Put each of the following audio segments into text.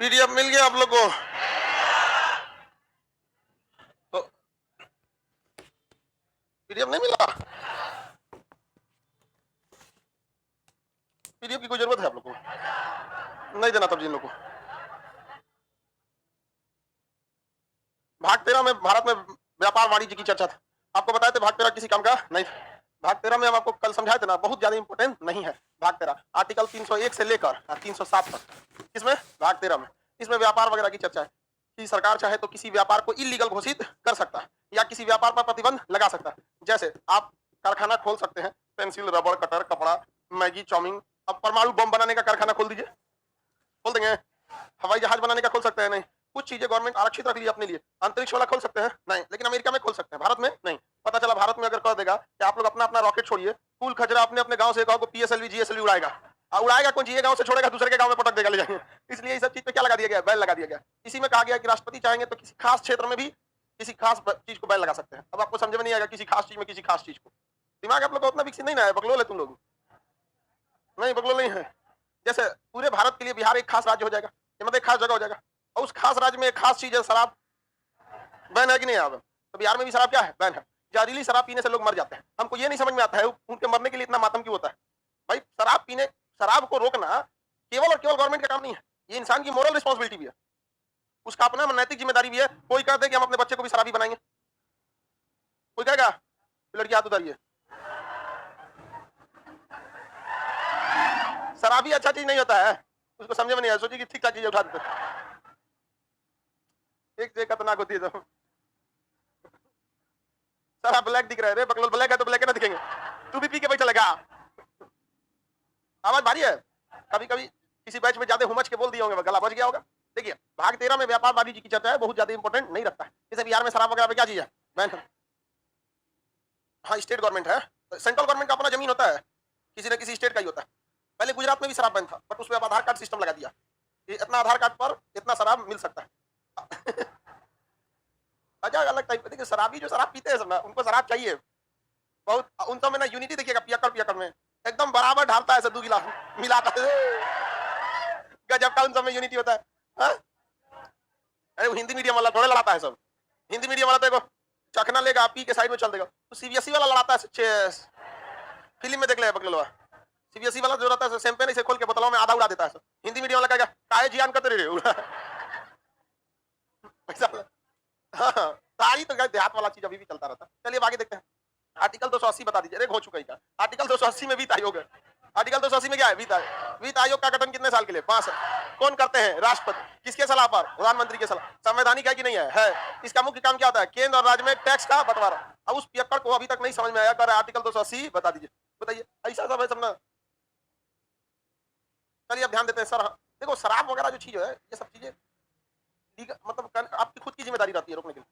PDF मिल गया आप लोग को? तो पीडीएफ नहीं मिला? पीडीएफ की कोई जरूरत है आप लोग को? नहीं देना तब जिन लोग को। भाग 13 में भारत में व्यापार वाणिज्य की चर्चा था। आपको बताए थे भाग 13 किसी काम का नहीं था। भाग 13 में हम आपको कल समझाए थे ना, बहुत ज्यादा इंपोर्टेंट नहीं है भाग 13। आर्टिकल 301 से लेकर 307 तक इसमें भाग 13 में इसमें व्यापार वगैरह की चर्चा है कि सरकार चाहे तो किसी व्यापार को इलीगल घोषित कर सकता है या किसी व्यापार पर प्रतिबंध लगा सकता है। जैसे आप कारखाना खोल सकते हैं, पेंसिल, रबड़, कटर, कपड़ा, मैगी, चाउमीन। अब परमाणु बम बनाने का कारखाना खोल दीजिए, खोल देंगे। हवाई जहाज बनाने का खोल सकते हैं? नहीं। कुछ चीजें गवर्नमेंट आरक्षित रख ली अपने लिए। अंतरिक्ष वाला खोल सकते हैं? नहीं। लेकिन अमेरिका में खोल सकते हैं, भारत में नहीं। पता चला भारत में अगर कह देगा कि आप लोग अपना अपना रॉकेट छोड़िए, फूल खजरा अपने अपने गांव से गांव को पीएसएलवी जीएसएलवी उड़ाएगा, उड़ाएगा कौन? ये गांव से छोड़ेगा, दूसरे के गांव में पटक देगा, ले जाएंगे। इसलिए इस सब चीज पे क्या लगा दिया गया? बैन लगा दिया गया। इसी में कहा गया कि राष्ट्रपति चाहेंगे तो किसी खास क्षेत्र में भी किसी खास चीज को बैन लगा सकते हैं। अब आपको समझ में नहीं आएगा किसी खास चीज में किसी खास चीज को। दिमाग आप लोग को उतना विकसित नहीं ना है, बकलोल है तुम लोग। नहीं, बकलोल नहीं है। जैसे पूरे भारत के लिए बिहार एक खास राज्य हो जाएगा, मतलब एक खास जगह हो जाएगा, और उस खास राज्य में एक खास चीज है, शराब। बैन है कि नहीं? अब तो बिहार में भी शराब क्या है? बैन है। जहरीली शराब पीने से लोग मर जाते हैं। हमको ये नहीं समझ में आता है उनके मरने के लिए इतना मातम क्यों होता है। भाई शराब पीने, शराब को रोकना केवल और केवल गवर्नमेंट का काम नहीं है, ये इंसान की मोरल रिस्पॉन्सिबिलिटी भी है, उसका अपना नैतिक जिम्मेदारी भी है। कोई कह दे कि हम अपने बच्चे को भी शराबी बनाएंगे, कोई कहेगा? लड़की हाथ उतारिए। शराबी अच्छा चीज नहीं होता है, उसको समझ में नहीं आया, सोचिए कि ठीक ठाक चीज उठा देते। एक से खतरनाक होती है। तो सारा ब्लैक दिख रहा है रे बकलोल, ब्लैक है तो ब्लैक है ना दिखेंगे। तू भी पी के बैठा लगा। आवाज भारी है। कभी कभी किसी बैच में ज्यादा हुमच के बोल दिए होंगे, गला बच गया होगा। देखिए भाग 13 में व्यापार वाणिज्य की चर्चा है, बहुत ज्यादा इंपॉर्टेंट नहीं रखता है। जैसे बिहार में शराब वगैरह पे क्या चीज है? बैन है। हाँ स्टेट गवर्नमेंट है, सेंट्रल गवर्नमेंट का अपना जमीन होता है, किसी न किसी स्टेट का ही होता है। पहले गुजरात में भी शराब बैन था, बट उसमें अब आधार कार्ड सिस्टम लगा दिया, इतना आधार कार्ड पर इतना शराब मिल सकता है। अच्छा अलग टाइप। देखिए शराबी जो शराब पीते हैं सब ना, उनको शराब चाहिए बहुत। उन सब में ना यूनिटी देखिएगा, पियक्कड़ पियक्कड़ में एकदम बराबर ढालता है, दो गिलास मिलाता है, गजब का उन सब में यूनिटी होता है। हा? अरे वो हिंदी मीडियम वाला थोड़ा लड़ाता है सब। हिंदी मीडियम वाला देखो चखना लेगा, पी के साइड में चल देगा। तो सीबीएसई वाला लड़ाता है, फिल्म में देख ले बकलोलवा। सीबीएसई वाला जो रहता है शैंपेन इसे खोल के बोतलों में आधा उड़ा देता है सब। हिंदी मीडियम वाला कहेगा काहे जियान करते रहे पैसा। हाँ सारी तो देहात वाला चीज अभी भी चलता रहता है। चलिए आगे देखते हैं। आर्टिकल 280 बता दीजिए। अरे हो चुका ही था। आर्टिकल 280 में वित्त आयोग है। आर्टिकल 280 में क्या है? वित्त आयोग। वित्त आयोग का गठन कितने साल के लिए? 5 साल। कौन करते हैं? राष्ट्रपति। किसके सलाह पर? प्रधानमंत्री के सलाह। संवैधानिक है कि नहीं है? है। इसका मुख्य काम क्या होता है? केंद्र और राज्य में टैक्स का बंटवारा। अब उस पियक्कड़ को अभी तक नहीं समझ में आया, कर आर्टिकल 280 बता दीजिए। बताइए ऐसा सब है समझना। चलिए अब ध्यान देते हैं सर। देखो शराब वगैरह जो चीज है, ये सब चीजें मतलब आपकी खुद की जिम्मेदारी रहती है रोकने के लिए।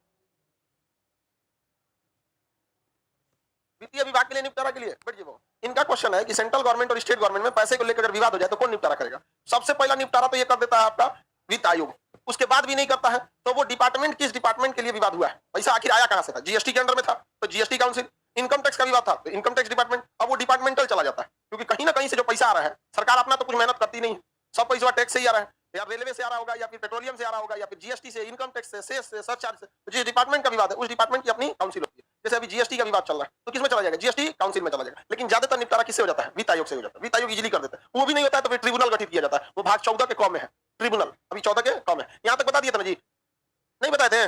वित्तीय विभाग के लिए निपटारा के लिए बैठ जाओ। इनका क्वेश्चन है कि सेंट्रल गवर्नमेंट और स्टेट गवर्नमेंट में पैसे को लेकर अगर विवाद हो जाए तो कौन निपटारा करेगा? सबसे पहला निपटारा तो ये कर देता है आपका वित्त आयोग। उसके बाद भी नहीं करता है तो वो डिपार्टमेंट, किस डिपार्टमेंट के लिए विवाद हुआ है, पैसा आखिर आया कहां से था? जीएसटी के अंडर में था तो जीएसटी काउंसिल। इनकम टैक्स का विवाद था तो इनकम टैक्स डिपार्टमेंट। अब वो डिपार्टमेंटल चला जाता है, क्योंकि कहीं ना कहीं से जो पैसा आ रहा है, सरकार अपना तो कुछ मेहनत करती नहीं है, सब पैसा टैक्स से ही आ रहा है, या रेलवे से आ रहा होगा, या फिर पेट्रोलियम से आ रहा होगा, या फिर जीएसटी से, इनकम टैक्स से, सेस से, सरचार्ज से। तो जिस डिपार्टमेंट का विवाद है उस डिपार्टमेंट की अपनी काउंसिल होती है। जैसे अभी जीएसटी का विवाद चल रहा है तो किसमें चला जाएगा? जीएसटी काउंसिल में चला जाएगा। लेकिन ज्यादातर निपटारा किससे हो जाता है? वित्त आयोग से हो जाता है। वित्त आयोग इजीली कर देता है। वो भी नहीं होता है तो फिर ट्रिब्यूनल गठित किया जाता है। वो भाग 14 के कॉम में है ट्रिब्यूनल, अभी 14 के कॉम है। यहां तक बता दिए थे ना जी? नहीं बताए थे?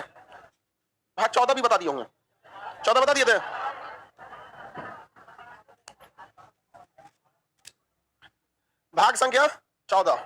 भाग 14 भी बता दिए होंगे। 14 बता दिए थे। भाग संख्या 14।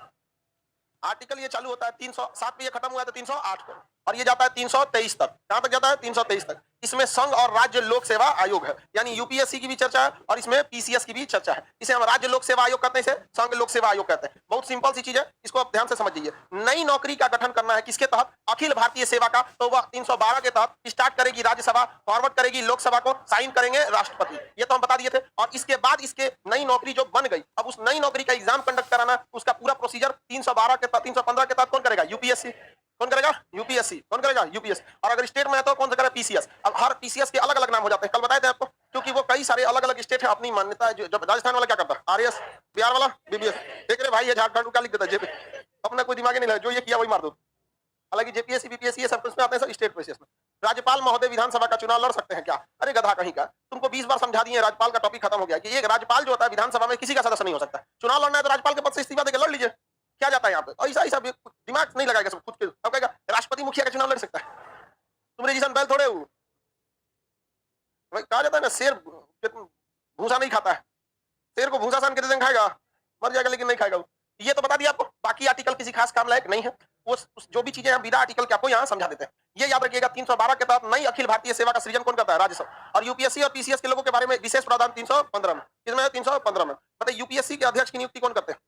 आर्टिकल ये चालू होता है 307 पे, ये खत्म हुआ है तो 308 पे, और ये जाता है 323 तक। कहां तक जाता है? 323 तक। इसमें संघ और राज्य लोक सेवा आयोग है, यानी यूपीएससी की भी चर्चा है और इसमें पीसीएस की भी चर्चा है। इसे हम राज्य लोक सेवा आयोग कहते हैं, इसे संघ लोक सेवा आयोग कहते हैं। बहुत सिंपल सी चीज है, इसको आप ध्यान से समझिए। नई नौकरी का गठन करना है किसके तहत? अखिल भारतीय सेवा का। तो वह 312 के तहत स्टार्ट करेगी राज्यसभा, फॉरवर्ड करेगी लोकसभा को, साइन करेंगे राष्ट्रपति। ये तो हम बता दिए थे। और इसके बाद इसके नई नौकरी जो बन गई, अब उस नई नौकरी का एग्जाम कंडक्ट कराना, उसका पूरा प्रोसीजर 312 के तहत, 315 के तहत कौन करेगा? यूपीएससी। कौन करेगा? यूपीएससी। कौन करेगा? यूपीएससी। और अगर स्टेट में है तो कौन सा करेगा? पीसीएस। अब हर पीसीएस के अलग अलग नाम हो जाते हैं, कल बताए थे आपको, क्योंकि वो कई सारे अलग अलग स्टेट है, अपनी मान्यता है। जो राजस्थान वाला क्या करता है? आरएस, बिहार वाला बीबीएस। देख रहे भाई, ये झारखंड का लिख देता है जेब। अपना कोई दिमाग ही नहीं लगा, जो ये किया वही मार दो। हालांकि जेपीएससी बीपीएससी ये सब कुछ में आते हैं सब स्टेट प्रोसेस में। राज्यपाल महोदय विधानसभा का चुनाव लड़ सकते हैं क्या? अरे गधा कहीं का, तुमको 20 बार समझा दिए, राज्यपाल का टॉपिक खत्म हो गया कि ये राज्यपाल जो होता है विधानसभा में किसी का सदस्य नहीं हो सकता। चुनाव लड़ना है तो राज्यपाल के पद से इस्तीफा देकर लड़ लीजिए, क्या जाता है यहाँ पे? ऐसा ऐसा दिमाग नहीं लगाएगा सब खुद के, अब कहेगा राष्ट्रपति मुखिया का चुनाव लड़ सकता है, तुम रजिस्ट्रेशन बैल थोड़े हो। भाई कहा जाता है ना, शेर भूसा नहीं खाता है, शेर को भूसा सान के दे देंगे खाएगा, मर जाएगा लेकिन नहीं खाएगा वो। ये तो बता दिया आपको, बाकी आर्टिकल किसी खास काम लायक नहीं है। वो जो भी चीजें हैं बिना आर्टिकल के आपको यहाँ समझा देते हैं। ये याद रखिएगा 312 के तहत नई अखिल भारतीय सेवा का सृजन कौन करता है? राज्यसभा। और यूपीएससी और पीसीएस के लोगों के बारे में विशेष प्रावधान 315 में, किसमें? 315 में। बताइए यूपीएससी के अध्यक्ष की नियुक्ति कौन करते हैं?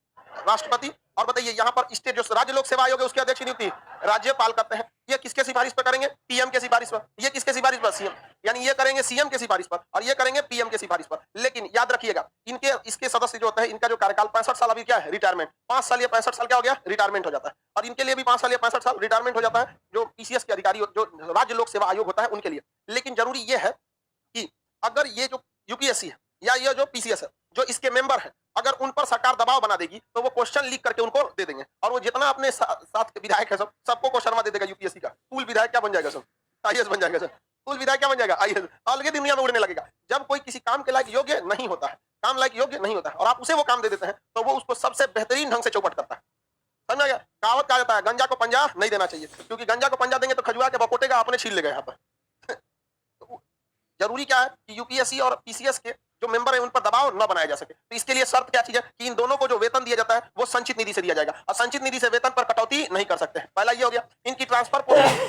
राष्ट्रपति। और बताइए यहाँ पर स्टेट जो राज्य लोक सेवा आयोग है उसके अध्यक्ष की नियुक्ति राज्यपाल करते हैं। ये किसके सिफारिश पर करेंगे? पीएम के सिफारिश पर। ये किसके सिफारिश पर? सीएम। यानी ये करेंगे सीएम के सिफारिश पर और ये करेंगे पीएम के सिफारिश पर। लेकिन याद रखिएगा इनके इसके सदस्य जो होते हैं इनका जो कार्यकाल 65 साल अभी क्या है? रिटायरमेंट। 5 साल या 65 साल क्या हो गया? रिटायरमेंट हो जाता है। और इनके लिए भी 5 साल या 65 साल रिटायरमेंट हो जाता है जो पीसीएस के अधिकारी जो राज्य लोक सेवा आयोग होता है उनके लिए। लेकिन जरूरी ये है कि अगर ये जो यूपीएससी है या ये जो पीसीएस है जो इसके मेंबर है, अगर उन पर सरकार दबाव बना देगी तो वो क्वेश्चन लीक करके उनको दे देंगे और वो जितना अपने साथ के विधायक है सबको क्वेश्चन दे देगा यूपीएससी का। कुल विधायक क्या बन जाएगा? सब आईएएस बन जाएगा। सर कुल विधायक क्या बन जाएगा? आईएएस। अलग दुनिया में उड़ने लगेगा। जब कोई किसी काम के लायक योग्य नहीं होता है, काम लायक योग्य नहीं होता है और आप उसे वो काम दे देते हैं तो वो उसको सबसे बेहतरीन ढंग से चौपट करता है। समझ गया? कहावत कहा जाता है गंजा को पंजा नहीं देना चाहिए, क्योंकि गंजा को पंजा देंगे तो खजुआ के बकोटेगा, अपने छीन लेगा यहाँ पर। जरूरी क्या है कि यूपीएससी और पीसीएस के जो मेंबर है उन पर दबाव न बनाया जा सके। तो इसके लिए शर्त क्या चीज है कि इन दोनों को जो वेतन दिया जाता है वो संचित निधि से दिया जाएगा और संचित निधि से वेतन पर कटौती नहीं कर सकते। पहला ये हो गया। इनकी ट्रांसफर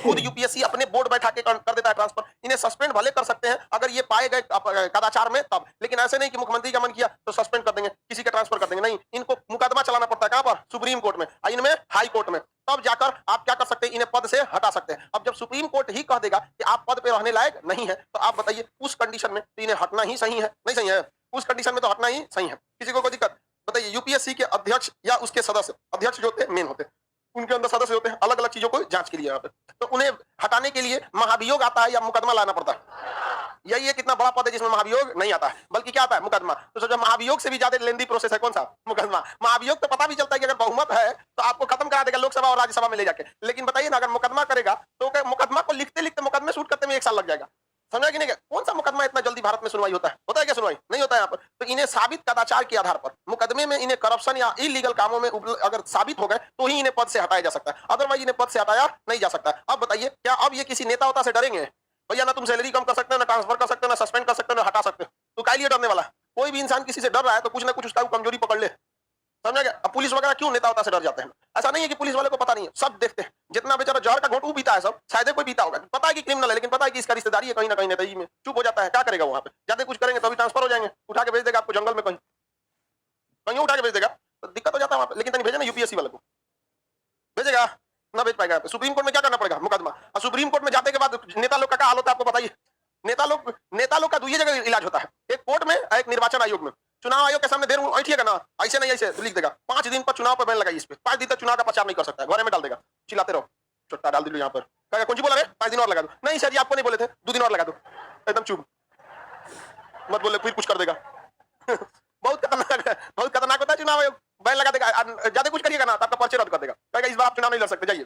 खुद यूपीएससी अपने बोर्ड बैठा के कर देता है ट्रांसफर। इन्हें सस्पेंड भले कर सकते हैं अगर ये पाए गए कदाचार में तब, लेकिन ऐसे नहीं कि मुख्यमंत्री का मन किया तो सस्पेंड कर देंगे, किसी का ट्रांसफर कर देंगे। नहीं, इनको मुकदमा चलाना पड़ता है। कहां पर? सुप्रीम कोर्ट में, इनमें हाई कोर्ट में। तब जाकर आप क्या कर सकते हैं? इन्हें पद से हटा सकते हैं। अब जब सुप्रीम कोर्ट ही कह देगा कि आप पद पे रहने लायक नहीं है तो आप बताइए उस कंडीशन में तो इन्हें हटना ही सही है? नहीं सही है? उस कंडीशन में तो हटना ही सही है। किसी को कोई दिक्कत? बताइए यूपीएससी के अध्यक्ष या उसके सदस्य, अध्यक्ष जो होते हैं मेन होते हैं, उनके अंदर सदस्य होते हैं अलग अलग चीजों को जांच के लिए यहाँ पे, तो उन्हें हटाने के लिए महाभियोग आता है या मुकदमा लाना पड़ता है? यही है कितना बड़ा पद है जिसमें महाभियोग नहीं आता है बल्कि क्या आता है? मुकदमा। तो सोचो महाभियोग से भी ज्यादा लेंदी प्रोसेस है कौन सा? मुकदमा। महाभियोग तो पता भी चलता है कि अगर बहुमत है तो आपको खत्म करा देगा लोकसभा और राज्यसभा में ले जाके, लेकिन बताइए ना अगर मुकदमा करेगा तो मुकदमा को लिखते लिखते मुकदमे शूट करते में 1 साल लग जाएगा। समझा कि नहीं? कौन सा मुकदमा इतना जल्दी भारत में सुनवाई होता है? होता है क्या सुनवाई? नहीं होता है यहाँ पर। तो इन्हें साबित कदाचार के आधार पर मुकदमे में इन्हें करप्शन या इलीगल कामों में अगर साबित हो गए तो ही इन्हें पद से हटाया जा सकता है, अदरवाइज इन्हें पद से हटाया नहीं जा सकता। अब बताइए क्या अब ये किसी नेता होता से डरेंगे? भैया ना तुम सैलरी कम कर सकते हो, ना ट्रांसफर कर सकते हो, ना सस्पेंड कर सकते हो, ना हटा सकते हो, तो क्या लिए डरने वाला? कोई भी इंसान किसी से डर रहा है तो कुछ ना कुछ उसका कमजोरी पकड़ ले। समझा गया? अब पुलिस वगैरह क्यों नेता होता से डर जाते हैं? ऐसा नहीं है कि पुलिस वाले को पता नहीं है, सब देखते हैं। जितना बेचारा जहर का घोंट पीता है सब, शायद कोई पीता होगा, पता है कि क्रिमिनल है लेकिन पता है कि इसका रिश्तेदारी है कहीं ना कहीं नेताजी में, चुप हो जाता है। क्या करेगा वहां पे? ज्यादा कुछ करेंगे तो अभी ट्रांसफर हो जाएंगे, उठा के भेज देगा आपको जंगल में, कहीं कहीं उठा के भेज देगा, तो दिक्कत हो जाता है वहां पे। लेकिन नहीं भेजे ना यूपीएससी वाले को, भेजेगा ना भेज पाएगा। सुप्रीम कोर्ट में क्या करना पड़ेगा? मुकदमा। और सुप्रीम कोर्ट में जाने के बाद नेता लोग का क्या हाल होता है आपको बताइए? नेता लोग का 2 जगह इलाज होता है, एक कोर्ट में, एक निर्वाचन आयोग में। चुनाव आयोग के सामने देर ऐठिएगा ना, ऐसे नहीं ऐसे लिख देगा 5 दिन पर चुनाव पर बैन लगाई, इस पे 5 दिन तक चुनाव का प्रचार नहीं कर सकता, घरे में डाल देगा, चिल्लाते रहो, चुट्टा डाल दो यहाँ पर। कहेगा कौन सी बोला रे? 5 दिन और लगा दो। नहीं सर जी आपको नहीं बोले थे, 2 दिन और लगा दो। एकदम चुप मत बोले, फिर कुछ कर देगा। बहुत खतरनाक होता है चुनाव आयोग, बैन लगा देगा। ज्यादा कुछ करिएगा ना तो आपका पर्चे रद्द कर देगा, कहेगा इस बार आप चुनाव नहीं लड़ सकते, जाइए,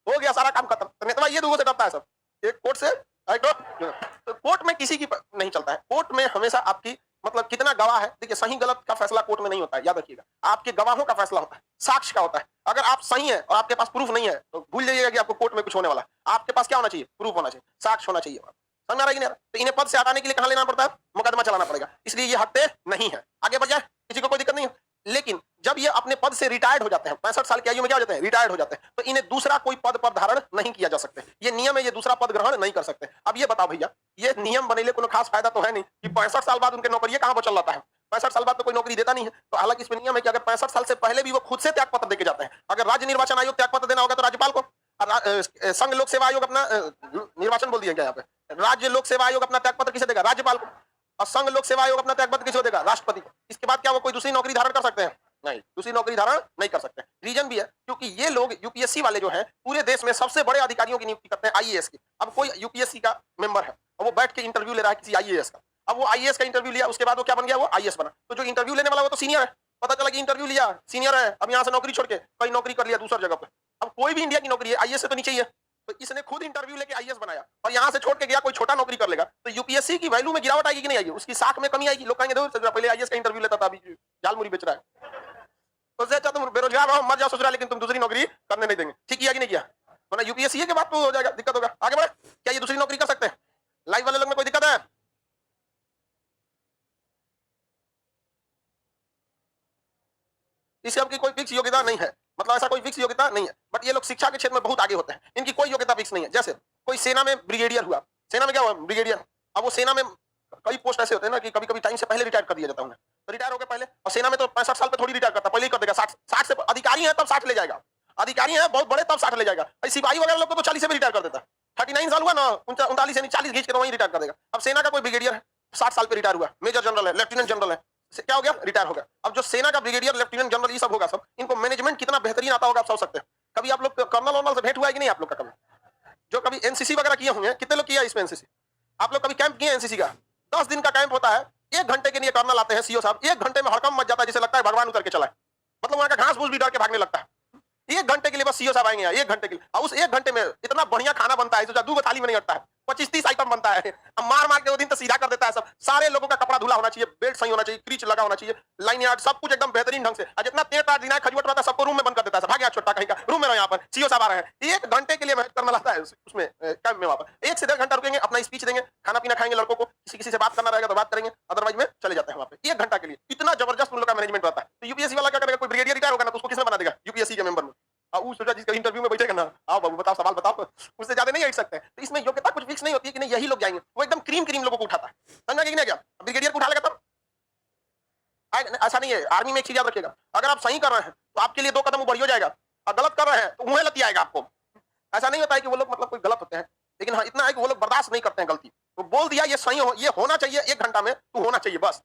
हो गया सारा काम खत्म। तो नेता ये 2 से डरता है सब, एक कोर्ट से, तो कोर्ट में किसी की नहीं चलता है। कोर्ट में हमेशा आपकी मतलब कितना गवाह है, देखिए सही गलत का फैसला कोर्ट में नहीं होता है, याद रखिएगा, आपके गवाहों का फैसला होता है, साक्ष्य का होता है। अगर आप सही है और आपके पास प्रूफ नहीं है तो भूल जाइएगा कि आपको कोर्ट में कुछ होने वाला है। आपके पास क्या होना चाहिए? प्रूफ होना चाहिए, साक्ष्य होना चाहिए। समझ आ रहा है कि नहीं? तो इन्हें पद से हटाने के लिए कहां लेना पड़ता है? मुकदमा चलाना पड़ेगा, इसलिए ये हटते नहीं है। आगे बढ़ जाए, किसी को कोई दिक्कत नहीं है। लेकिन जब ये अपने पद से रिटायर्ड हो जाते हैं, 65 साल की आयु में क्या हो जाते हैं? रिटायर्ड हो जाते हैं, तो इन्हें दूसरा कोई पद पर धारण नहीं किया जा सकते। ये नियम है, ये दूसरा पद ग्रहण नहीं कर सकते। अब ये बताओ भैया, ये नियम बनेले कोनो खास फायदा तो है नहीं कि 65 साल बाद उनके नौकरी कहां बचल रहता है? 65 साल बाद तो कोई नौकरी देता नहीं है। तो हालांकि इसमें नियम है कि अगर 65 साल से पहले भी वो खुद से त्याग पत्र देके जाते हैं, अगर राज्य निर्वाचन आयोग त्याग पत्र देना होगा तो राज्यपाल को, संघ लोक सेवा आयोग अपना निर्वाचन बोल दिया क्या यहाँ पे, राज्य लोक सेवा आयोग अपना त्याग पत्र किसे देगा? राज्यपाल को। और संघ लोक सेवा आयोग अपना त्याग पत्र किसे देगा? राष्ट्रपति को। इसके बाद क्या वो कोई दूसरी नौकरी धारण कर सकते हैं? नहीं, दूसरी नौकरी धारण नहीं कर सकते। रीजन भी है क्योंकि ये लोग यूपीएससी वाले जो हैं पूरे देश में सबसे बड़े अधिकारियों की नियुक्ति करते हैं, आईएएस की। अब कोई यूपीएससी का मेंबर है और वो बैठ के इंटरव्यू ले रहा है किसी आईएएस का, अब वो आईएएस का इंटरव्यू लिया, उसके बाद वो क्या बन गया? वो आईएएस बना। तो जो इंटरव्यू लेने वाला वो तो सीनियर है, पता चला कि इंटरव्यू लिया, सीनियर है, अब यहाँ से नौकरी छोड़ के कहीं नौकरी कर लिया दूसरी जगह पे। अब कोई भी इंडिया की नौकरी है, आईएएस से तो नीचे ही है, तो इसने खुद इंटरव्यू लेके आईएएस बनाया और यहाँ से छोड़ के गया, कोई छोटा नौकरी कर लेगा तो यूपीएससी की वैल्यू में गिरावट आएगी कि नहीं आएगी, उसकी साख में कमी आएगी। लोग कहेंगे देखो पहले आईएएस का इंटरव्यू लेता था, अभी जाल मुरी बेच रहा है। तो उससे अच्छा तुम बेरोजगार रहो, मर जाओ ससुराल, लेकिन तुम दूसरी नौकरी करने नहीं देंगे। ठीक किया कि नहीं किया? वरना यूपीएससी के बाद तो हो जाएगा, दिक्कत होगा। आगे बढ़े, क्या ये दूसरी नौकरी कर सकते हैं? लाइव वाले लोग में कोई दिक्कत है? इससे आपकी कोई फिक्स योग्यता नहीं है, मतलब ऐसा कोई फिक्स योग्यता नहीं है, बट ये लोग शिक्षा के क्षेत्र में बहुत आगे होते हैं, इनकी कोई योग्यता फिक्स नहीं है। जैसे कोई सेना में ब्रिगेडियर हुआ, सेना में क्या हुआ? ब्रिगेडियर। अब वो सेना में कई पोस्ट ऐसे होते हैं ना कि कभी कभी टाइम से पहले रिटायर कर दिया जाता है, तो रिटायर हो गए पहले, और सेना में तो 65 साल पे थोड़ी रिटायर करता, पहले ही कर देगा 60 से। अधिकारी है तब 60 ले जाएगा, अधिकारी है बहुत बड़े तब 60 ले जाएगा। सिपाही वगैरह लोग को तो 40 से भी रिटायर कर देता है। 39 साल हुआ ना, 39 से 40 घींच के तो वहीं रिटायर कर देगा। अब सेना का कोई ब्रिगेडियर है 60 साल पे रिटायर हुआ, मेजर जनरल है, लेफ्टिनेंट जनरल है, क्या हो गया? रिटायर हो गया। अब जो सेना का ब्रिगेडियर, लेफ्टिनेंट जनरल ये सब होगा सब, इनको मैनेजमेंट कितना बेहतरीन आता होगा आप सोच सकते हैं। कभी आप लोग कर्नल वर्नल से भेंट हुआ है कि नहीं आप लोग का? कभी जो कभी एनसीसी वगैरह किए होंगे, कितने लोग किया इसमें एनसीसी? आप लोग कभी कैंप किए एनसीसी का? 10 दिन का कैंप होता है, 1 घंटे के लिए कर्नल आते हैं, सीओ साहब 1 घंटे में हड़कम मच जाता है, जिसे लगता है भगवान उतर के चला है, मतलब वहां का घास फूस भी डर के भागने लगता है। 1 घंटे के लिए बस सीओ साहब आएंगे, 1 घंटे के लिए, और उस 1 घंटे में इतना बढ़िया खाना बनता है, सोचा 2 थाली में नहीं हटता है, 25-30 आइटम बनता है। अब मार मार के वो दिन तो सीधा कर देता है सब। सारे लोगों का कपड़ा धुला होना चाहिए, बेल्ट सही होना चाहिए, क्रीच लगा होना चाहिए, लाइन यार्ड सब कुछ एकदम बेहतरीन ढंग से। जितना तेज तार दिना खजूट रहता है सबको रूम में बंद कर देता है, भाग गया छोटा कहीं का, रूम में रहो, यहाँ पर सीओ साहब आ रहे हैं। 1 घंटे के लिए मेहनत करना लगता है उसमें कैंप में। वहां पर 1 से 1.5 घंटा रुकेंगे, अपना स्पीच देंगे, खाना पीना खाएंगे, लड़कों को किसी किसी से बात करना रहेगा तो बात करेंगे, अदरवाइज में चले जाते हैं वहां पे 1 घंटा के लिए। इतना जबरदस्त उन लोग का मैनेजमेंट रहता है। तो यूपीएससी वाला क्या करेगा? कोई ब्रिगेडियर रिटायर होगा ना, तो उसको किसने बना देगा? यूपीएससी के मेंबर में। सोचा जिसका इंटरव्यू में बैठेगा ना, आओ बाबू बताओ, सवाल बताओ, उससे ज्यादा नहीं हट सकते हैं। तो इसमें योग्यता कुछ फिक्स नहीं होती है कि नहीं यही लोग जाएंगे, वो एकदम क्रीम लोगों को उठाता है, समझा कि नहीं? क्या ब्रिगेडियर को उठा लेगा तब? ऐसा नहीं है। आर्मी में एक चीज याद रखिएगा, अगर आप सही कर रहे हैं तो आपके लिए 2 कदम ऊपर हो जाएगा, और गलत कर रहे हैं तो मुंह लती आएगा आपको। ऐसा नहीं होता है कि वो लोग मतलब कोई गलत होते हैं, लेकिन हाँ इतना है कि वो लोग बर्दाश्त नहीं करते हैं गलती। तो बोल दिया ये सही हो, ये होना चाहिए, 1 घंटा में तू होना चाहिए, बस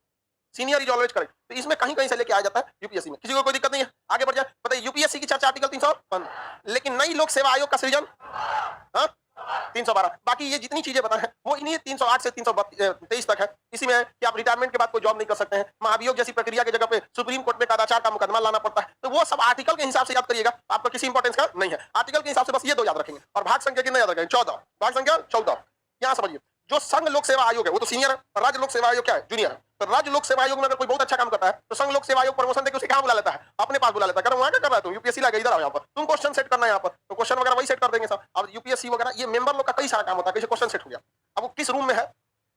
सीनियर इज ऑलवेज करेक्ट। तो इसमें कहीं कहीं से लेके आ जाता है यूपीएससी में, किसी को कोई दिक्कत नहीं है। आगे बढ़ जाए, बताइए यूपीएससी की चर्चा आर्टिकल 305, लेकिन नई लोक सेवा आयोग का सृजन 312। बाकी ये जितनी चीजें बताए हैं वो इन्हीं 308 से 323 तक है। इसी में है कि आप रिटायरमेंट के बाद कोई जॉब नहीं कर सकते हैं, महाभियोग जैसी प्रक्रिया की जगह पे सुप्रीम कोर्ट में कदाचार का मुकदमा लाना पड़ता है। तो वो सब आर्टिकल के हिसाब से याद करिएगा, आपको किसी इंपॉर्टेंस का नहीं है। आर्टिकल के हिसाब से बस ये 2 याद रखेंगे, और भाग संख्या कितना याद रखेंगे? 14। भाग संख्या 14। यहाँ समझिए, जो संघ लोक सेवा आयोग है वो तो सीनियर है, और राज्य लोक सेवा आयोग क्या है? जूनियर है। तो राज्य लोक सेवा आयोग में अगर कोई बहुत अच्छा काम करता है तो संघ लोक सेवा आयोग प्रमोशन देकर उसे कहां बुला लेता है? अपने पास बुला लेता है। वहां क्या कर रहा है तुम? यूपीएससी लाके इधर आओ, यहाँ पर तुम क्वेश्चन सेट करना है, यहाँ पर तो क्वेश्चन वगैरह वही सेट कर देंगे सब। अब यूपीएससी वगैरह ये मेंबर लोग का कई सारा काम होता है, कैसे क्वेश्चन सेट हो गया, अब वो किस रूम में है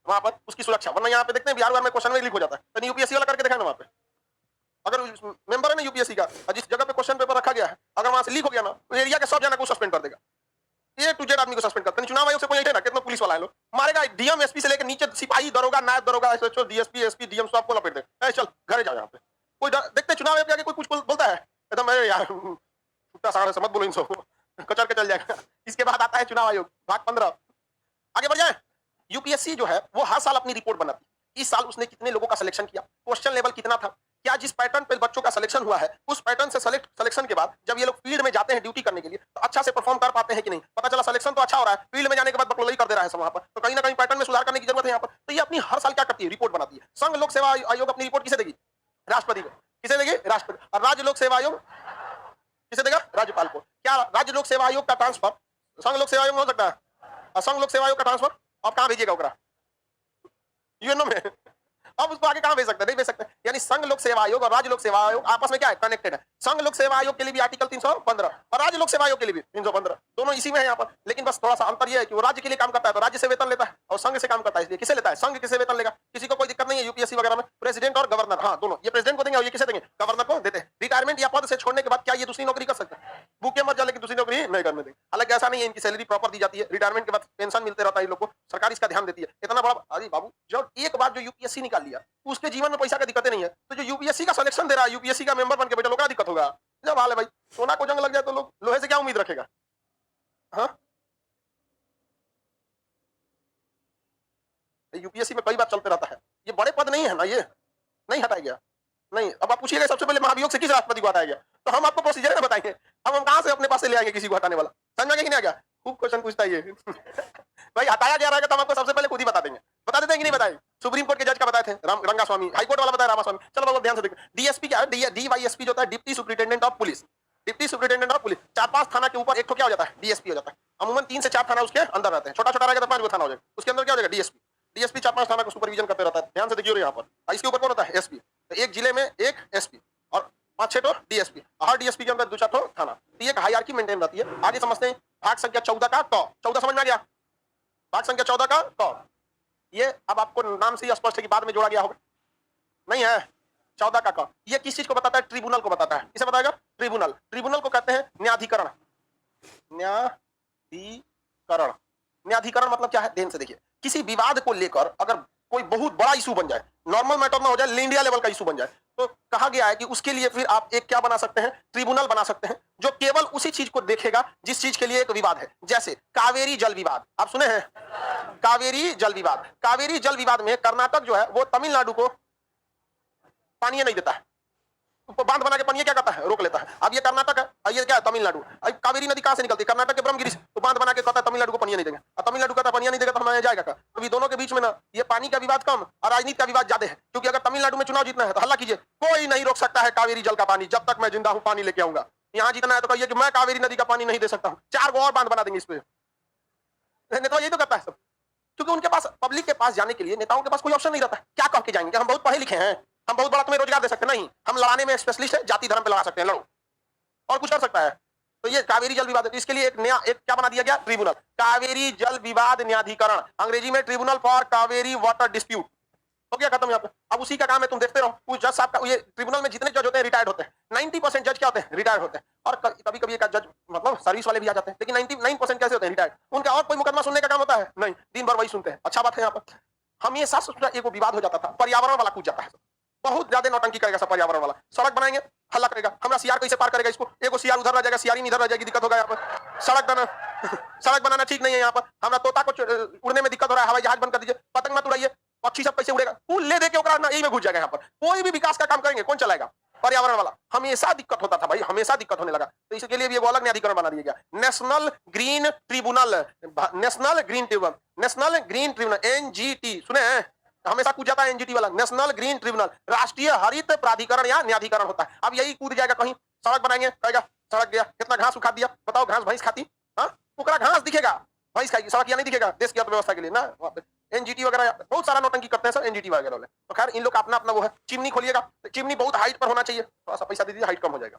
वहां पर उसकी सुरक्षा। वरना यहाँ पे देखते हैं बिहार में क्वेश्चन में लीक हो जाता है, तो यूपीएससी वाला करके देखा ना वहां पे, अगर मेंबर है ना यूपीएससी का, जिस जगह पे क्वेश्चन पेपर रखा गया है अगर वहां से लीक हो गया ना, तो एरिया के सब जना को सस्पेंड कर देगा। A to Z आदमी को सस्पेंड करते हैं। चुनाव आयोग से कोई ना, कितना पुलिस वाला है लोग मारेगा, डीएम एसपी से लेकर नीचे सिपाही, दरोगा, नायब दरोगा, एसएचओ, डीएसपी, एसपी, डीएम सबको लपेट दे। चल घरे जाओ, यहाँ पे कोई देखते चुनाव आयोग के आगे कोई कुछ बोलता है एकदम यार छुट्टा साढ़े से मत बोलो, इन सब कचर के चल जाएगा। इसके बाद आता है चुनाव आयोग, भाग 15। आगे बढ़ जाए, यूपीएससी जो है वो हर साल अपनी रिपोर्ट बनाती है। इस साल उसने कितने लोगों का सिलेक्शन किया, क्वेश्चन लेवल कितना था, क्या जिस पैटर्न पे बच्चों का सिलेक्शन हुआ है उस पैटर्न से सिलेक्शन के बाद जब ये लोग फील्ड में जाते हैं ड्यूटी करने के लिए तो अच्छा से परफॉर्म कर पाते हैं कि नहीं। पता चला सिलेक्शन तो अच्छा हो रहा है, फील्ड में जाने के बाद बकलोई कर दे रहा है सब वहां पर, तो कहीं ना कहीं पैटर्न में सुधार करने की जरूरत है यहाँ पर। तो ये अपनी हर साल क्या करती है? रिपोर्ट बनाती है। संघ लोक सेवा आयोग अपनी रिपोर्ट किसे देगी? राष्ट्रपति को। किसे देगी? राष्ट्रपति। और राज्य लोक सेवा आयोग किसे देगा? राज्यपाल को। क्या राज्य लोक सेवा आयोग का ट्रांसफर संघ लोक सेवा आयोग में हो सकता है? संघ लोक सेवा आयोग का ट्रांसफर आप कहाँ भेजिएगा? यूएनओ में। अब उसको आगे कहां भेज सकते हैं? नहीं भेज सकते। यानी संघ लोक सेवा आयोग और राज्य लोक सेवा आयोग आपस में क्या है? कनेक्टेड है। संघ लोक सेवा आयोग के लिए भी आर्टिकल 315 और राज्य लोक सेवा आयोग के लिए भी 315, दोनों इसी में है यहाँ पर। लेकिन बस थोड़ा सा अंतर यह है कि वो राज्य के लिए काम करता है तो राज्य से वेतन लेता है, और संघ से काम करता है इसलिए किसे लेता है? संघ किसे वेतन लेगा। किसी को कोई दिक्कत नहीं है यूपीएससी वगैरह में। प्रेसिडेंट और गवर्नर, हाँ दोनों, ये प्रेसिडेंट को देंगे और ये किसे देंगे? गवर्नर को देते हैं। रिटायरमेंट या पद से छोड़ने के बाद क्या ये दूसरी नौकरी कर सकते हैं? भूखे मत जाए लेकिन दूसरी नौकरी नहीं करने देंगे। हालांकि ऐसा नहीं है, इनकी सैलरी प्रॉपर दी जाती है, रिटायरमेंट के बाद पेंशन मिलते रहता है इन लोग को, सरकार इसका ध्यान देती है। इतना बड़ा, अरे बाबू जब एक बार जो यूपीएससी निकाल लिया उसके जीवन में पैसा का दिक्कतें नहीं है, तो जो यूपीएससी का सिलेक्शन दे रहा है, यूपीएससी का मेंबर बन के बैठे लोग का दिक्कत होगा। जब हाल है भाई, सोना को जंग लग जाए तो लोग लोहे से क्या उम्मीद रखेगा? हाँ, यूपीएससी में कई बार चलते रहता है, ये बड़े पद नहीं है ना, ये नहीं हटाया गया नहीं। अब आप पूछिएगा सबसे पहले महाभियोग से किस राष्ट्रपति को हटाया गया, तो हम आपको प्रोसीजर ना बताएंगे। अब हम कहाँ से अपने पास से ले आएंगे किसी को हटाने वाला? समझ में कि नहीं आ गया? खूब क्वेश्चन पूछता है ये। भाई हटाया गया रहेगा तो हम आपको सबसे पहले खुद ही बता देंगे। बता देते हैं कि नहीं बताए? सुप्रीम कोर्ट के जज का बताए थे रंगा स्वामी, हाई कोर्ट वाला बताया रामास्वामी। चलो बाबू ध्यान से देखो, डीएसपी क्या है? डीवाईएसपी जो होता है deputy superintendent of police. Deputy superintendent of police 4-5 थाना के ऊपर एक तो क्या हो जाता है? डीएसपी हो जाता है। अमूमन 3 से 4 थाना उसके अंदर रहते हैं। छोटा छोटा रहेगा तो 5 थाना हो जाएगा, उसके अंदर क्या हो जाएगा? डीएसपी। डीएसपी 4-5 थाना को सुपरविजन करते रहता है। ध्यान से देखिए यहाँ पर, इसके ऊपर कौन होता है? एसपी। तो एक जिले में एक एसपी और 5-6 तो डीएसपी, हर डीएसपी के अंदर 2-4 तो थाना। तो ये एक हायरार्की मेंटेन रहती है। आगे समझते हैं भाग संख्या 14 का क। 14 समझ में आ गया? भाग संख्या 14 का क। ये अब आपको नाम से ही स्पष्ट है कि बाद में जोड़ा गया होगा, नहीं है? 14 का क ये किस चीज को बताता है? ट्रिब्यूनल को बताता है। किसे बताएगा? ट्रिब्यूनल। ट्रिब्यूनल को कहते हैं न्यायाधिकरण। न्यायाधिकरण, न्यायाधिकरण मतलब क्या है? ध्यान से देखिए, किसी विवाद को लेकर अगर कोई बहुत बड़ा इशू बन जाए, नॉर्मल मैटर ना हो जाए, इंडिया लेवल का इशू बन जाए, तो कहा गया है कि उसके लिए फिर आप एक क्या बना सकते हैं? ट्रिब्यूनल बना सकते हैं, जो केवल उसी चीज को देखेगा जिस चीज के लिए एक विवाद है। जैसे कावेरी जल विवाद, आप सुने हैं? कावेरी जल विवाद। कावेरी जल विवाद में कर्नाटक जो है वो तमिलनाडु को पानी नहीं देता है, बांध बना के पानी क्या करता है? रोक लेता है। अब ये कर्नाटक है और ये क्या है? तमिलनाडु। अब कावेरी नदी कहां से निकलती है? कर्नाटक के ब्रह्मगिरी से। तो बांध बना के कहता है तमिलनाडु को पानी नहीं देंगे, और तमिलनाडु कहता है पानी नहीं देगा तो हमारे जाएगा। तो दोनों के बीच में ना ये पानी का विवाद कम और राजनीति का विवाद ज्यादा है, क्योंकि अगर तमिलनाडु में चुनाव जीतना है तो हल्ला कीजिए, कोई नहीं रोक सकता है कावेरी जल का पानी, जब तक मैं जिंदा हूं पानी लेके आऊंगा। यहाँ जीतना है तो कहिए कि मैं कावेरी नदी का पानी नहीं दे सकता हूँ, 4 गो और बांध बना देंगे इस पे। नेता यही तो करता है सब, क्योंकि उनके पास पब्लिक के पास जाने के लिए नेताओं के पास कोई ऑप्शन नहीं रहता। क्या कह के जाएंगे? हम बहुत पढ़े लिखे हैं, हम बहुत बड़ा तुम्हें रोजगार दे सकते हैं? नहीं, हम लड़ाने में स्पेशलिस्ट है, जाति धर्म पे लड़ा सकते हैं, लड़ो और कुछ कर सकता है। तो ये कावेरी जल विवाद, इसके लिए एक नया एक क्या बना दिया गया? ट्रिब्यूनल, कावेरी जल विवाद न्यायाधिकरण, अंग्रेजी में tribunal for Kaveri water dispute. हो गया खत्म यहाँ पे। अब उसी का काम है, तुम देखते रहो। उस जज साहब का, ये ट्रिब्यूनल में जितने जज होते हैं रिटायर्ड होते हैं। 90% जज क्या होते हैं? रिटायर्ड होते हैं। और कभी कभी एक जज मतलब सर्विस वाले भी आ जाते हैं, लेकिन 99% कैसे होते हैं? रिटायर्ड। उनका और कोई मुकदमा सुनने का काम होता है? नहीं, दिन भर वही सुनते हैं। अच्छा बात है। यहाँ पर हम ये साफ एक विवाद हो जाता था, पर्यावरण वाला कूद जाता है, बहुत ज्यादा नौटंकी करेगा सब पर्यावरण वाला। सड़क बनाएंगे, हल्ला करेगा, हमारा सीआर कैसे पार करेगा इसको? एगो सीआर उधर रह जाएगा, सीआर इधर रह जाएगी, दिक्कत होगा यहाँ पर। सड़क बनाना ठीक नहीं है यहाँ पर। हमारा तोता को उड़ने में दिक्कत हो रहा है, हवाई जहाज बंद कर दीजिए, पतंग मत उड़ाइए, पक्षी सब कैसे उड़ेगा? पुल ले दे के यही में घुस जाएगा। यहाँ पर कोई भी विकास का काम करेंगे कौन चलाएगा? पर्यावरण वाला। हमेशा दिक्कत होता था भाई, हमेशा दिक्कत होने लगा। तो इसके लिए भी अलग न्यायाधिकरण बना दिया गया, national green tribunal. National green tribunal, national green tribunal, NGT सुने हैं? हमेशा कूद जाता है एनजीटी वाला, नेशनल ग्रीन ट्रिब्यूनल, राष्ट्रीय हरित प्राधिकरण या न्यायाधिकरण होता है। अब यही कूद जाएगा कहीं, सड़क बनाएंगे, कहेगा सड़क गया, कितना घास उखा दिया, बताओ घास भैंस खाती? हाँ, उकरा घास दिखेगा, भैंस खाएगी, सड़क या नहीं दिखेगा? देश की अर्थव्यवस्था के लिए ना। एनजीटी वगैरह बहुत सारा नौटंकी करते हैं सर एनजीटी वगैरह वाले। तो खैर इन लोग का अपना अपना वो है। चिमनी खोलिएगा, चिमनी बहुत हाइट पर होना चाहिए, थोड़ा सा पैसा दे दीजिए, हाइट कम हो जाएगा।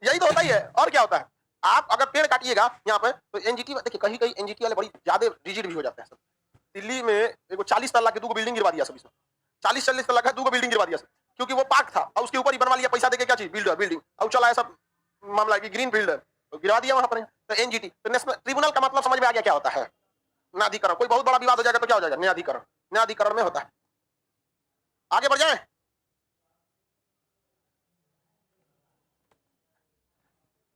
यही तो होता ही है, और क्या होता है? आप अगर पेड़ काटिएगा यहाँ पे तो एनजीटी, देखिए कहीं कहीं एनजीटी वाले बड़ी ज्यादा रिजिड भी हो जाते हैं सर। दिल्ली में एगो 40 तल्ला के 2 बिल्डिंग गिरवा दिया सब इसमें, 40-40 तल्ला का 2 बिल्डिंग गिरवा दिया सब, क्योंकि वो पार्क था और उसके ऊपर ही बनवा लिया पैसा देके। क्या चीज? Builder, building. और चला है सब मामला की ग्रीन बिल्डर, तो गिरवा दिया वहां पर। तो एनजीटी, तो नेशनल ट्रिब्यूनल का मतलब समझ में आ गया क्या होता है? न्यायाधिकरण। कोई बहुत बड़ा विवाद हो जाएगा तो क्या हो जाएगा? न्यायाधिकरण। न्यायाधिकरण में होता है। आगे बढ़ जाए।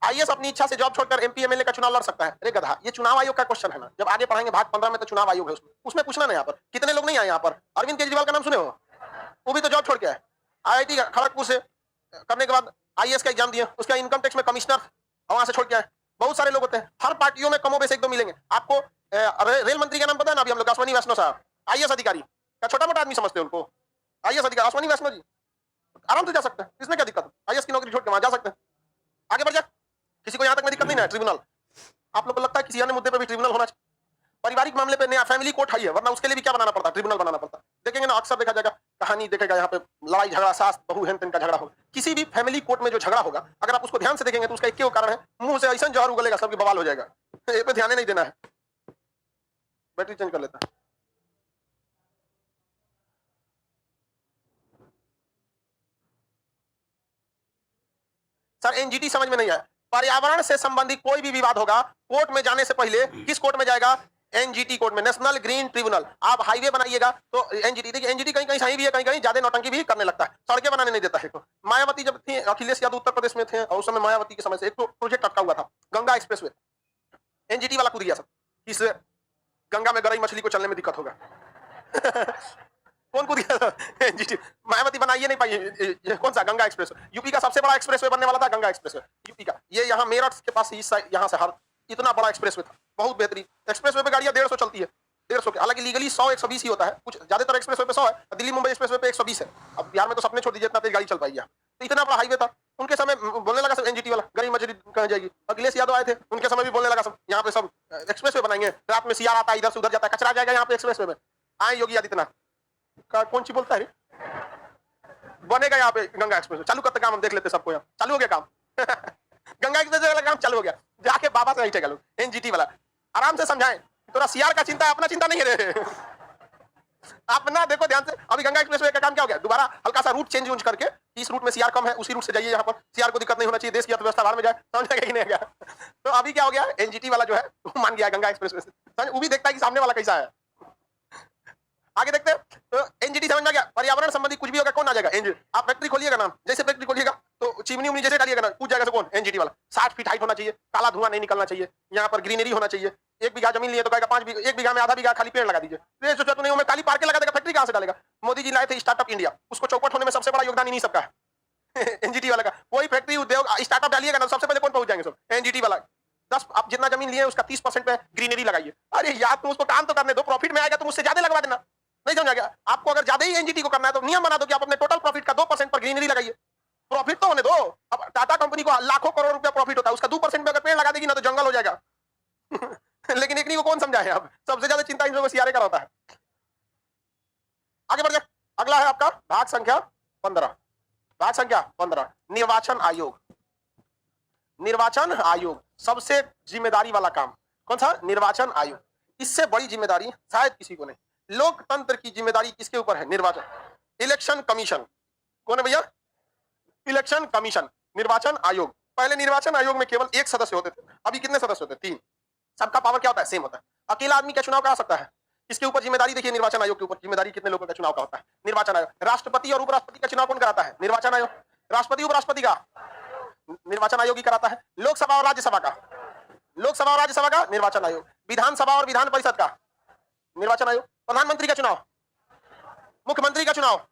आईएएस अपनी इच्छा से जॉब छोड़कर एमपी एमएलए का चुनाव लड़ सकता है? अरे गधा, ये चुनाव आयोग का क्वेश्चन है ना, जब आगे पढ़ाएंगे भाग 15 में तो चुनाव आयोग है, उसमें पूछना ना। यहाँ पर कितने लोग नहीं आए? यहाँ पर अरविंद केजरीवाल का नाम सुने हो? वो भी तो जॉब छोड़ के आए, आईआईटी खड़गपुर से करने के बाद आईएएस का एग्जाम दिया, उसका इनकम टैक्स में कमिश्नर वहां से छोड़ के आए। बहुत सारे लोग होते हैं, हर पार्टियों में कमो बेश एक दो मिलेंगे आपको। रेल मंत्री का नाम पता है ना? अभी हम लोग अश्वनी वैष्णव साहब, आईएएस अधिकारी का छोटा मोटा आदमी समझते हैं उनको। आईएएस अधिकारी अश्वनी वैष्णव जी आराम से जा सकते हैं, इसमें क्या दिक्कत है? आईएएस की नौकरी छोड़ के वहां जा सकते हैं। आगे बढ़ जाए, किसी को यहाँ तक में दिक्कत नहीं है? ट्रिब्यूनल, आप लोग को लगता है किसी अन्य मुद्दे पे भी ट्रिब्यूनल होना चाहिए? पारिवारिक मामले पे नया फैमिली कोर्ट है, वरना उसके लिए भी क्या बनाना पड़ता है? ट्रिब्यूनल बनाना पड़ता है। देखेंगे ना, अक्सर देखा जाएगा, कहानी देखेगा यहाँ पे, लड़ाई झगड़ा, सास बहू हेन तेन का झगड़ा होगा। किसी भी फैमिली कोर्ट में जो झगड़ा होगा, अगर आप उसको ध्यान से देखेंगे तो उसका एक ही कारण है, मुंह से ऐसा जहर उगलेगा सबके बवाल हो जाएगा। ये पे ध्यान नहीं देना है। बैटरी चेंज कर लेता है। सर एनजीटी समझ में नहीं आया। पर्यावरण से संबंधित कोई भी विवाद होगा, कोर्ट में जाने से पहले किस कोर्ट में जाएगा? एनजीटी कोर्ट में, नेशनल ग्रीन ट्रिब्यूनल। आप हाईवे बनाइएगा तो एनजीटी, देखिए एनजीटी कहीं कहीं सही भी है, कहीं कहीं ज्यादा नौटंकी भी करने लगता है, सड़कें बनाने नहीं देता है। तो मायावती जब थी, अखिलेश यादव उत्तर प्रदेश में थे, और उस समय मायावती के समय से एक तो प्रोजेक्ट अटका हुआ था, गंगा एक्सप्रेसवे। एनजीटी वाला कूद गया सब, इस गंगा में गरई मछली को चलने में दिक्कत होगा। कौन कूद गया? एनजीटी। मायावती बनाइए नहीं पाई। कौन सा? गंगा एक्सप्रेस। यूपी का सबसे बड़ा एक्सप्रेसवे बनने वाला था, गंगा एक्सप्रेसवे यूपी का। ये यहाँ मेरठ के पास, इस यहाँ से हर इतना बड़ा एक्सप्रेसवे था, बहुत बेहतरीन। एक्सप्रेसवे पे गाड़ियां 150 चलती है, 150 के, हालांकि लीगली 100 120 ही होता है, कुछ ज्यादातर एक्सप्रेसवे पे 100 है, दिल्ली मुंबई एक्सप्रेसवे पे 120 है। अब बिहार में तो सपने छोड़ दीजिए, इतना तेज गाड़ी चल पाएगी। तो इतना बड़ा हाईवे था, उनके समय बोलने लगा सब एनजीटी वाला गरीब मजदूरी कहाँ जाएगी। अखिलेश यादव आए थे, उनके समय भी बोलने लगा सब यहाँ पे सब एक्सप्रेसवे बनाएंगे, रात में सीआर आता है, इधर से उधर जाता है, कचरा जाएगा यहाँ पे एक्सप्रेसवे में। आए योगी आदित्यनाथ, कौन सी बोलता है, बनेगा यहाँ पे गंगा एक्सप्रेस, चालू करते काम, हम देख लेते सबको, यहाँ चालू हो गया काम गंगा एक्सप्रेस वाला काम चालू हो गया, जाके बाबा से बैठेगा लोग, एनजीटी वाला आराम से समझाएं, थोड़ा सीआर का चिंता है, अपना चिंता नहीं है रे अपना देखो ध्यान से। अभी गंगा एक्सप्रेस का काम क्या हो गया, दोबारा हल्का सा रूट चेंज कर के, इस रूट में सीआर कम है, उसी रूट से जाइए, यहाँ पर सीआर को दिक्कत नहीं होना चाहिए, देश की अर्थव्यवस्था बाहर में जाए, समझ गया कि नहीं गया। तो अभी क्या हो गया, एनजीटी वाला जो है वो मान गया गंगा एक्सप्रेस में, वो भी देखता है कि सामने वाला कैसा है। आगे देखते हैं, तो एनजीटी समझ में गया, पर्यावरण संबंधी कुछ भी होगा कौन आ जाएगा, एनजीटी। आप फैक्ट्री खोलिएगा ना, जैसे फैक्ट्री खोलिएगा तो चिमनी उमनी जैसे डालिएगा ना, पूछ जाएगा कौन, एनजीटी वाला। 60 फीट हाइट होना चाहिए, काला धुआं नहीं निकलना चाहिए, यहाँ पर ग्रीनरी होना चाहिए, 1 बीघा जमीन लिए तो कहेगा 5 बीघा, 1 बीघा में आधा बीघा खाली पेड़ लगा दीजिए। तो सोचा तो नहीं, मैं काली पार्क लगा देगा, फैक्ट्री कहां से डालेगा। मोदी जी लाए थे स्टार्टअप इंडिया, उसको चौपट होने में सबसे बड़ा योगदान इन्हीं सबका है एनजीटी वाला का। कोई फैक्ट्री उद्योग स्टार्टअप डालिएगा ना, सबसे पहले कौन पहुंच जाएंगे, सब एनजीटी वाला। 10 आप जितना जमीन लिए उसका 30% पे ग्रीनरी लगाइए। अरे यार तुम उसको काम तो करने दो, प्रॉफिट में आएगा तुम उससे ज्यादा लगवा देना, नहीं समझा गया। आपको अगर ज्यादा ही एनजीटी को करना है तो नियम बना दो कि आप अपने टोटल प्रॉफिट का 2% पर ग्रीनरी लगाइए, प्रॉफिट तो होने दो। अब टाटा कंपनी को लाखों करोड़ रुपया प्रॉफिट होता है, उसका 2% में अगर पेड़ लगा देगी ना तो जंगल हो जाएगा लेकिन एक नहीं को कौन समझाए, अब सबसे ज्यादा चिंता इन लोगों को सीआरए का होता है। आगे बढ़ जाए, अगला है आपका भाग संख्या 15। भाग संख्या 15 निर्वाचन आयोग। निर्वाचन आयोग सबसे जिम्मेदारी वाला काम कौन सा, निर्वाचन आयोग। इससे बड़ी जिम्मेदारी शायद किसी को नहीं। लोकतंत्र की जिम्मेदारी किसके ऊपर है, निर्वाचन। इलेक्शन कमीशन कौन है भैया, इलेक्शन कमीशन। निर्वाचन आयोग, पहले निर्वाचन आयोग में केवल 1 सदस्य होते थे, अभी कितने सदस्य होते हैं, 3। सबका पावर क्या होता है, सेम होता है। अकेला आदमी क्या चुनाव करा सकता है, इसके ऊपर जिम्मेदारी देखिए, निर्वाचन आयोग के ऊपर जिम्मेदारी कितने लोगों का चुनाव का होता है, निर्वाचन आयोग। राष्ट्रपति और उपराष्ट्रपति का चुनाव कौन कराता है, निर्वाचन आयोग। राष्ट्रपति उपराष्ट्रपति का निर्वाचन आयोग ही कराता है। लोकसभा और राज्यसभा का, लोकसभा और राज्यसभा का निर्वाचन आयोग। विधानसभा और विधान परिषद का निर्वाचन आयोग। प्रधानमंत्री का चुनाव, मुख्यमंत्री का चुनाव,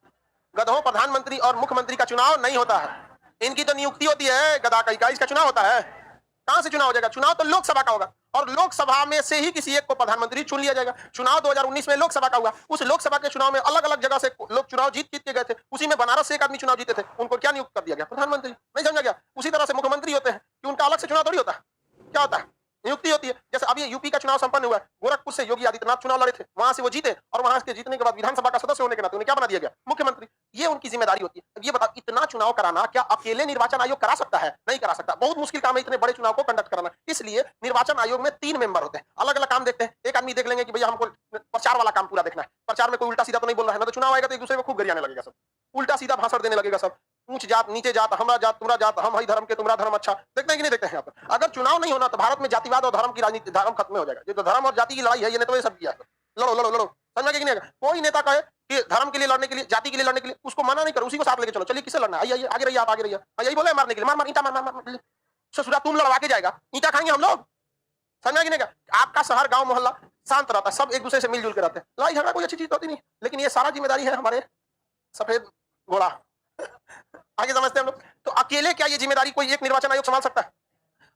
गधों प्रधानमंत्री और मुख्यमंत्री का चुनाव नहीं होता है, इनकी तो नियुक्ति होती है, गधा का इसका चुनाव होता है। कहां से चुनाव हो जाएगा, चुनाव तो लोकसभा का होगा, और लोकसभा में से ही किसी एक को प्रधानमंत्री चुन लिया जाएगा। चुनाव 2019 में लोकसभा का हुआ, उस लोकसभा के चुनाव में अलग अलग जगह से लोग चुनाव जीत के गए थे, उसी में बनारस से एक आदमी चुनाव जीते थे, उनको क्या नियुक्त कर दिया गया, प्रधानमंत्री। नहीं समझा गया। उसी तरह से मुख्यमंत्री होते हैं कि उनका अलग से चुनाव थोड़ी होता है, क्या होता है, नियुक्ति होती है। जैसे अभी यूपी का चुनाव संपन्न हुआ, गोरखपुर से योगी आदित्यनाथ चुनाव लड़े थे, वहां से वो जीते, और वहां से जीतने के बाद विधानसभा का सदस्य होने के नाते उन्हें क्या बना दिया गया, मुख्यमंत्री। ये उनकी जिम्मेदारी होती है। अब ये बताओ, इतना चुनाव कराना क्या अकेले निर्वाचन आयोग करा सकता है, नहीं करा सकता, बहुत मुश्किल काम है इतने बड़े चुनाव को कंडक्ट कराना। इसलिए निर्वाचन आयोग में 3 मेंबर होते हैं, अलग अलग काम देखते हैं। एक आदमी देख लेंगे कि भैया हमको प्रचार वाला काम पूरा देखना है, प्रचार में कोई उल्टा सीधा तो नहीं बोल रहा है, ना तो चुनाव आएगा तो एक दूसरे को खूब गरियाने लगेगा, सब उल्टा सीधा भाषण देने लगेगा, सब ऊंच जात नीचे जात, हमरा जात तुम्हारा जात, हम हई धर्म के तुम्हारा धर्म। अच्छा देखते हैं कि नहीं देखते हैं यहाँ पर। अगर चुनाव नहीं होना तो भारत में जातिवाद और धर्म की राजनीति, धर्म खत्म हो जाएगा। ये तो धर्म और जाति की लड़ाई है, ये नेता सब किया, लड़ो लड़ो लड़ो, समझ में कि नहीं। कोई नेता कहे कि धर्म के लिए लड़ने के लिए, जाति के लिए लड़ने के लिए, उसको मना नहीं करो, उसी को साथ लेके चलो, चलिए किसे लड़ना है, आइए आगे रहिए, आप आगे रहिए। यही बोले मारने के लिए, मार मार ईंटा मार मार मार, ससुरा तुम लड़वा के जाएगा, ईंटा खाएंगे हम लोग, समझ में कि नहीं। आपका शहर गांव मोहल्ला शांत रहता है, सब एक दूसरे से मिलजुल के रहते हैं, लड़ाई झगड़ा कोई अच्छी चीज होती नहीं। लेकिन ये सारा जिम्मेदारी है हमारे सफेद घोड़ा आगे समझते हैं हम लोग। तो अकेले क्या ये जिम्मेदारी कोई एक निर्वाचन आयोग संभाल सकता है,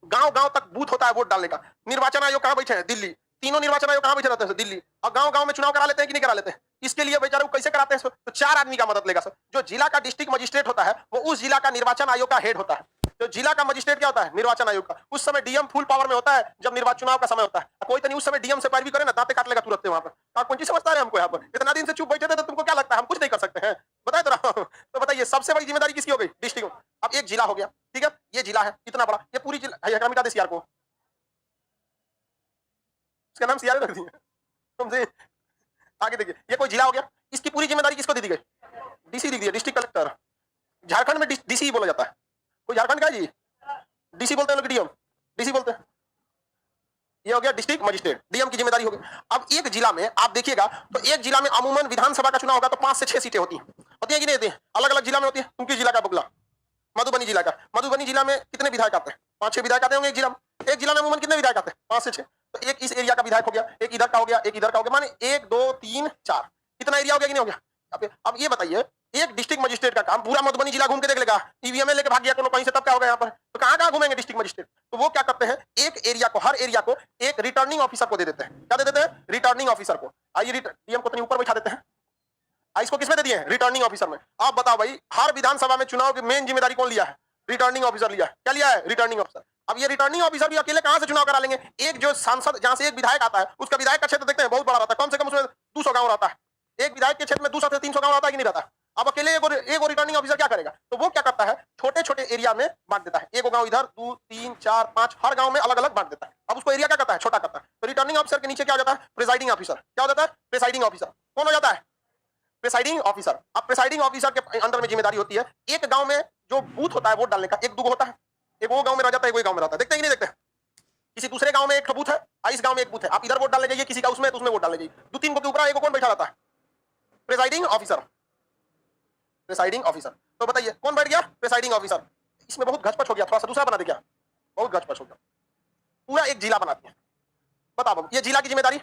गांव गांव तक बूथ होता है वोट डालने का। निर्वाचन आयोग कहां बैठे हैं, दिल्ली। तीनों निर्वाचन आयोग कहां बैठे रहते हैं, दिल्ली। और गांव गांव में चुनाव करा लेते हैं कि नहीं करा लेते हैं। इसके लिए बेचारे को कैसे कराते हैं, तो 4 आदमी का मदद लेगा सर। जो जिला का डिस्ट्रिक्ट मजिस्ट्रेट होता है वो उस जिला का निर्वाचन आयोग का हेड होता है। तो जिला का मजिस्ट्रेट क्या होता है, निर्वाचन आयोग का। उस समय डीएम फुल पावर में होता है जब निर्वाचन चुनाव का समय होता है। कोई तो नहीं उस समय डीएम से पैरवी करे ना, दांते काट लेगा तुरंत वहां पर। कौन चीज समझता है हमको, यहाँ पर इतना दिन से चुप बैठे थे तो तुमको क्या लगता है हम कुछ नहीं कर सकते हैं, बताए तो रहा हूं। तो बताइए सबसे बड़ी जिम्मेदारी किसकी हो गई, डिस्ट्रिक्ट। अब एक जिला हो गया, ठीक है, ये जिला है इतना बड़ा, ये पूरी जिला मिटा दे सीआर को, उसका नाम सीआर रख दिया तुमसे। आगे देखिए, ये कोई जिला हो गया, इसकी पूरी जिम्मेदारी किसको दे दी गई, डीसी दी गई, डिस्ट्रिक्ट कलेक्टर। झारखंड में डीसी बोला जाता है, कोई झारखंड का जी डीसी बोलते हैं लोग, डीएम डीसी बोलते हैं। ये हो गया डिस्ट्रिक्ट मजिस्ट्रेट, डीएम की जिम्मेदारी होगी। अब एक जिला में आप देखिएगा तो एक जिला में अमूमन विधानसभा का चुनाव होगा तो 5 से 6 सीटें होती हैं कि नहीं होती हैं, अलग अलग जिला में होती है। उनकी जिला का बगला मधुबनी जिला का, मधुबनी जिला में कितने विधायक आते हैं, 5-6 विधायक आते होंगे एक जिला में। एक जिला में अमूमन कितने विधायक आते हैं, 5 से 6। तो एक इस एरिया का विधायक हो गया, एक इधर का हो गया, एक इधर का हो गया, माने 1 2 3 4 कितना एरिया हो गया कि नहीं हो गया। अब ये बताइए, एक डिस्ट्रिक्ट मजिस्ट्रेट का काम पूरा मधुबनी जिला घूम के देख लेगा, ईवीएम लेके भाग गया कोनो कहीं से, तब क्या होगा यहाँ पर। तो कहां कहां घूमेंगे डिस्ट्रिक्ट मजिस्ट्रेट? तो वो क्या करते हैं, एक एरिया को, हर एरिया को एक रिटर्निंग ऑफिसर को दे देते हैं। क्या दे देते हैं? रिटर्निंग ऑफिसर को। आइए डीएम को तो ऊपर बैठा देते हैं, इसको किसमें दे दिए? रिटर्निंग ऑफिसर में। आप बताओ भाई, हर विधानसभा में चुनाव की मेन जिम्मेदारी कौन लिया है? रिटर्निंग ऑफिसर लिया है। क्या लिया है? Returning officer. अब ये रिटर्निंग ऑफिसर भी अकेले कहां से चुनाव करा लेंगे? एक जो सांसद, जहां से एक विधायक आता है, उसका विधायक का क्षेत्र देखते हैं बहुत बड़ा रहता है, कम से कम उसमें 200 गांव रहता है। एक विधायक के क्षेत्र में 200 से 300 गांव रहता है कि नहीं रहता? अब अकेले एक रिटर्निंग ऑफिसर क्या करेगा? तो वो क्या करता है, छोटे छोटे एरिया में बांट देता है। एक गांव इधर, 2 3 4 5, हर गांव में अलग अलग बांट देता है। अब उसको एरिया क्या करता है? छोटा करता है। तो रिटर्निंग ऑफिसर के नीचे क्या हो जाता है? Presiding officer. क्या हो जाता है? Presiding officer. कौन हो जाता है? Presiding officer. अब प्रिसाइडिंग ऑफिसर के अंडर में जिम्मेदारी होती है, एक गांव में जो बूथ होता है वोट डालने का, एक दो होता है, एक वो गांव में रह जाता है, एक वो गांव में रहता है। देखते हैं कि नहीं देखते? किसी दूसरे गांव में एक बूथ है, इस गांव में एक बूथ है, आप इधर वोट डालने जाइए, किसी का उसमें, तो उसमें वोट डालने जाइए, 2 3 को के ऊपर एक कौन बैठा रहता है? Presiding officer. Presiding officer. तो बताइए कौन बैठ गया? Presiding officer. इसमें बहुत घचपच हो गया, थोड़ा सा दूसरा बना दे क्या? बहुत घचपच हो गया। पूरा एक जिला बनाती है। बताओ, ये जिला की जिम्मेदारी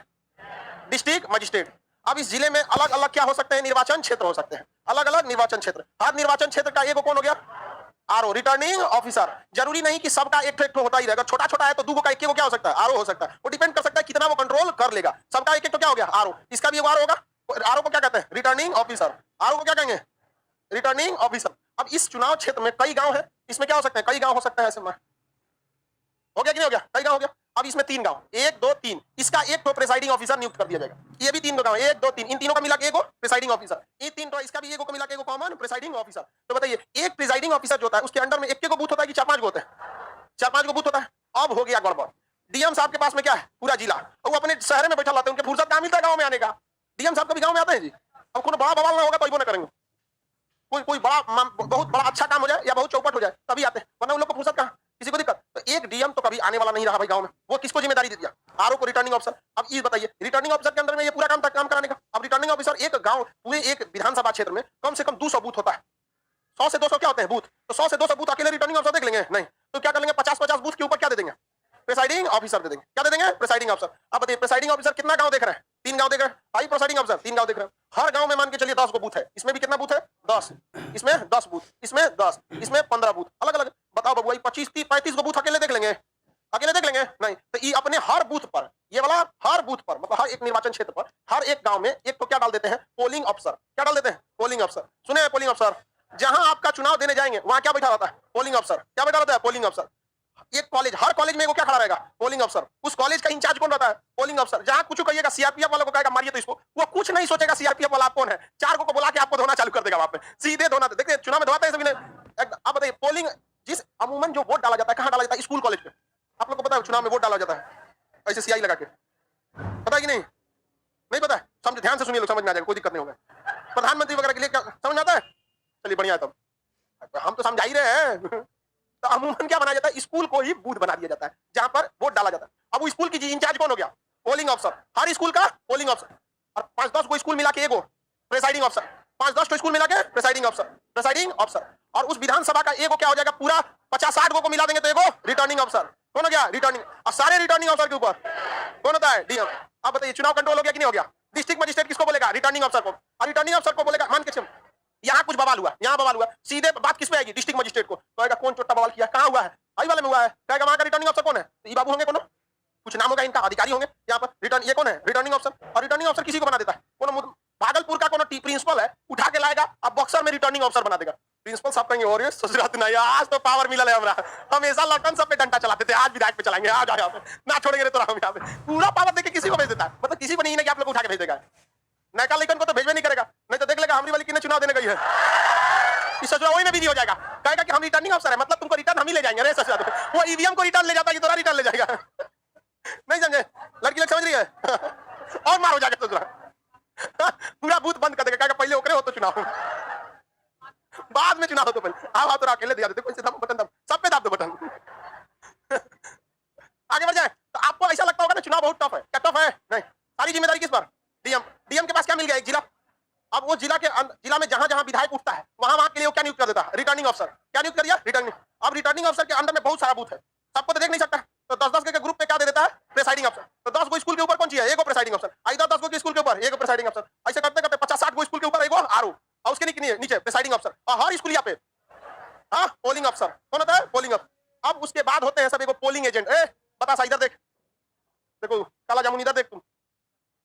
डिस्ट्रिक्ट मजिस्ट्रेट। अब इस जिले में अलग अलग क्या हो सकते हैं? निर्वाचन क्षेत्र हो सकते हैं, अलग अलग निर्वाचन क्षेत्र। हर निर्वाचन क्षेत्र का एक कौन हो गया? RO, returning officer. जरूरी नहीं कि सबका एक ठो होता ही रहेगा, छोटा छोटा है तो 2 का 1 क्या हो सकता है? आरओ हो सकता है। वो डिपेंड कर सकता है कितना वो कंट्रोल कर लेगा। सबका एक तो क्या हो गया? आरओ। इसका भी एक आरओ होगा। आरओ को क्या कहते हैं? Returning officer. आरओ को क्या कहेंगे? Returning officer. अब इस चुनाव क्षेत्र में कई गांव है, इसमें क्या हो सकते हैं? कई गांव हो सकता है। ऐसे में हो गया कि नहीं हो गया? कई गांव हो गया। अब इसमें 3 गांव, 1 2 3, इसका एक तो प्रिसाइडिंग ऑफिसर नियुक्त कर दिया जाएगा। ये भी 3 गांव, 1 2 3, इन तीनों का मिला के एक प्रिसाइडिंग ऑफिसर, ये 3 तो इसका भी एक को मिला के एक कॉमन प्रिसाइडिंग ऑफिसर। तो बताइए, एक प्रिसाइडिंग ऑफिसर जो होता है उसके अंडर में एक को बूथ होता है कि 4 5 को होते हैं? 4 5 को बूथ होता है। अब हो गया गड़बड़। डीएम साहब के पास में क्या है? पूरा जिला, और वो अपने शहर में बैठा रहते हैं, उनके फुर्सत कहां मिलता है गांव में आने का? डीएम साहब कभी गांव में आते हैं जी? अब कोई बड़ा बवाल ना होगा तो वो ना करेंगे, कोई बड़ा बहुत बड़ा अच्छा काम हो जाए या बहुत चौपट हो जाए तभी आते हैं, वरना उन लोग को फुर्सत कहां? किसी को दिक्कत? तो एक डीएम तो कभी आने वाला नहीं रहा भाई गांव में। वो किसको जिम्मेदारी दे दिया? आरओ को, रिटर्निंग ऑफिसर। अब ये बताइए, रिटर्निंग ऑफिसर के अंदर में ये पूरा काम कराने का। अब रिटर्निंग ऑफिसर एक गांव, पूरे एक विधानसभा क्षेत्र में कम से कम 200 बूथ होता है। 100 से 200 क्या होते हैं? बूथ। तो 100 से 200 बूथ अकेले रिटर्निंग ऑफिसर देख लेंगे? नहीं। तो क्या कर लेंगे? 50-50 बूथ के ऊपर क्या दे देंगे? प्रिसाइडिंग ऑफिसर दे देंगे। क्या दे देंगे? Presiding officer. अब बताइए, प्रिसाइडिंग ऑफिसर कितना गांव देख रहे हैं? 3 गांव देख रहे हैं। आई प्रिसाइडिंग ऑफिसर 3 गांव देख रहे हैं। हर गांव में मान के चलिए 10 को बूथ है। इसमें भी कितना बूथ है? 10। इसमें 10 बूथ, इसमें 10, इसमें 15 बूथ, अलग अलग। बताओ बाबू, 25 30 35 को बूथ अकेले देख लेंगे? अकेले देख लेंगे? नहीं। तो ये अपने हर बूथ पर, ये वाला हर बूथ पर, मतलब हर एक निर्वाचन क्षेत्र पर, हर एक गांव में एक तो क्या डाल देते हैं? पोलिंग अफसर। क्या डाल देते हैं? पोलिंग अफसर। सुने हैं पोलिंग अफसर? जहां आपका चुनाव देने जाएंगे वहां क्या बैठा रहता है? पोलिंग अफसर। क्या बैठा रहता है? पोलिंग अफसर। एक कॉलेज, हर कॉलेज में वो क्या खड़ा रहेगा? पोलिंग अफसर। उस कॉलेज का इंचार्ज कौन रहता है? पोलिंग अफसर। जहां कुछ कहिएगा सीआरपीएफ वाला को कहेगा मारिए तो इसको, वो कुछ नहीं सोचेगा सीआरपीएफ वाला आप कौन है, 4 को बुला के आपको धोना चालू कर देगा वहां पे, सीधे धोना। देखिए चुनाव में धोते हैं सभी ने। अब बताइए, पोलिंग जिस अमूमन जो वोट डाला जाता है, कहां डाला जाता है? स्कूल कॉलेज पे। आप लोग को पता है चुनाव में वोट डाला जाता है ऐसे सियाही लगा के? पता है कि नहीं? नहीं पता है? समझ, ध्यान से सुनिए लोग, समझ में आ जाएगा, कोई दिक्कत नहीं होगा। प्रधानमंत्री वगैरह के लिए क्या समझ आता है? चलिए बढ़िया है। तब हम तो समझा ही रहे हैं। तो अमूमन क्या बनाया जाता है? स्कूल को ही बूथ बना दिया जाता है जहां पर वोट डाला जाता है। अब वो स्कूल की इंचार्ज कौन हो गया? पोलिंग अफसर। हर स्कूल का पोलिंग अफसर। और 5-10 को स्कूल मिला के एगो प्रिसाइडिंग अफसर। 5-10 को स्कूल मिला के प्रिसाइडिंग अफसर, प्रिसाइडिंग अफसर। और उस विधानसभा का एगो क्या हो जाएगा? पूरा 50-60 को मिला देंगे तो एगो रिटर्निंग अफसर। कौन हो गया? रिटर्निंग। और सारे रिटर्निंग अफसर के ऊपर कौन होता है? डीएम। अब बताइए, चुनाव कंट्रोल हो गया कि नहीं हो गया? डिस्ट्रिक्ट मजिस्ट्रेट किसको बोलेगा? रिटर्निंग अफसर को। और रिटर्निंग अफसर को बोलेगा, मान के चलो यहाँ कुछ बवाल हुआ, यहाँ बवाल हुआ, सीधे बात किस पे आएगी? डिस्ट्रिक्ट मजिस्ट्रेट को। कहेगा कौन छोटा बवाल किया, कहाँ हुआ है? आई वाले में हुआ है। कहेगा वहां का रिटर्निंग अफसर कौन है? तो ये बाबू होंगे, कौन? कुछ नाम होगा इनका, अधिकारी होंगे यहाँ पर। रिटर्न ये कौन है? रिटर्निंग अफसर। और रिटर्निंग अफसर किसी को बना देता है? कौन? भागलपुर का कौन प्रिंसिपल है, उठा के लाएगा, अब बक्सर में रिटर्निंग अफसर बना देगा। प्रिंसिपल साहब कहेंगे और ससुरात नहीं, आज तो पावर मिला है हमरा, हमेशा लटन सब पे डंडा चलाते थे, आज विधायक पे चलाएंगे, आज यहाँ पे ना छोड़ेंगे तो हम यहाँ पे। पूरा पावर देके किसी को भेज देता है, मतलब किसी को नहीं है कि आप लोग उठा के भेज देगा। नैका लेकिन को तो भेजवे नहीं करेगा, नहीं तो देख लेगा हमारी वाली कितने चुनाव देने गई है, इस ससुरा वही में बिजी हो जाएगा, कहेगा कि हम रिटर्निंग अफसर है, मतलब तुमको रिटर्न हम ही ले जाएंगे। अरे ससुरा वो ईवीएम को रिटर्न ले जाता है कि तोरा रिटर्न ले जाएगा। नहीं समझे? लड़की लोग समझ रही है? और मार हो जाएगा ससुरा, पूरा बूथ बंद कर देगा, कहेगा पहले ओकरे हो तो चुनाव, बाद में चुनाव हो तो पहले आओ तो अकेले दिया देते, कोई से दम बटन दब, सब पे दाब दो बटन। आगे बढ़ जाए तो आपको ऐसा लगता होगा ना चुनाव बहुत टफ है, क्या टफ है? नहीं, सारी जिम्मेदारी किस पर? डीएम। डीएम के पास क्या मिल गया? एक जिला। अब वो जिला में जहां जहां विधायक उठता है वहां के लिए वो क्या नियुक्त कर देता है? रिटर्निंग अफसर। क्या नियुक्त कर दिया? रिटर्निंग। अब रिटर्निंग अफसर के अंदर में बहुत सारा बूथ है, सबको तो देख नहीं सकता, तो 10-10 के ग्रुप पे क्या दे देता है? प्रिसाइडिंग अफसर। तो 10 को स्कूल के ऊपर कौन चाहिए? एगो प्रिसाइडिंग अफसर। इधर 10 को स्कूल के ऊपर एगो प्रिसाइडिंग अफसर, ऐसे करते करते 50-60 को स्कूल के ऊपर एगो आरओ, और उसके नीचे प्रिसाइडिंग अफसर, और हर स्कूल पे हाँ पोलिंग अफसर। कौन होता है? पोलिंग अफसर। अब उसके बाद होते हैं सब एगो पोलिंग एजेंट। ए बता सा इधर देख, देखो काला जामुन इधर देख, तुम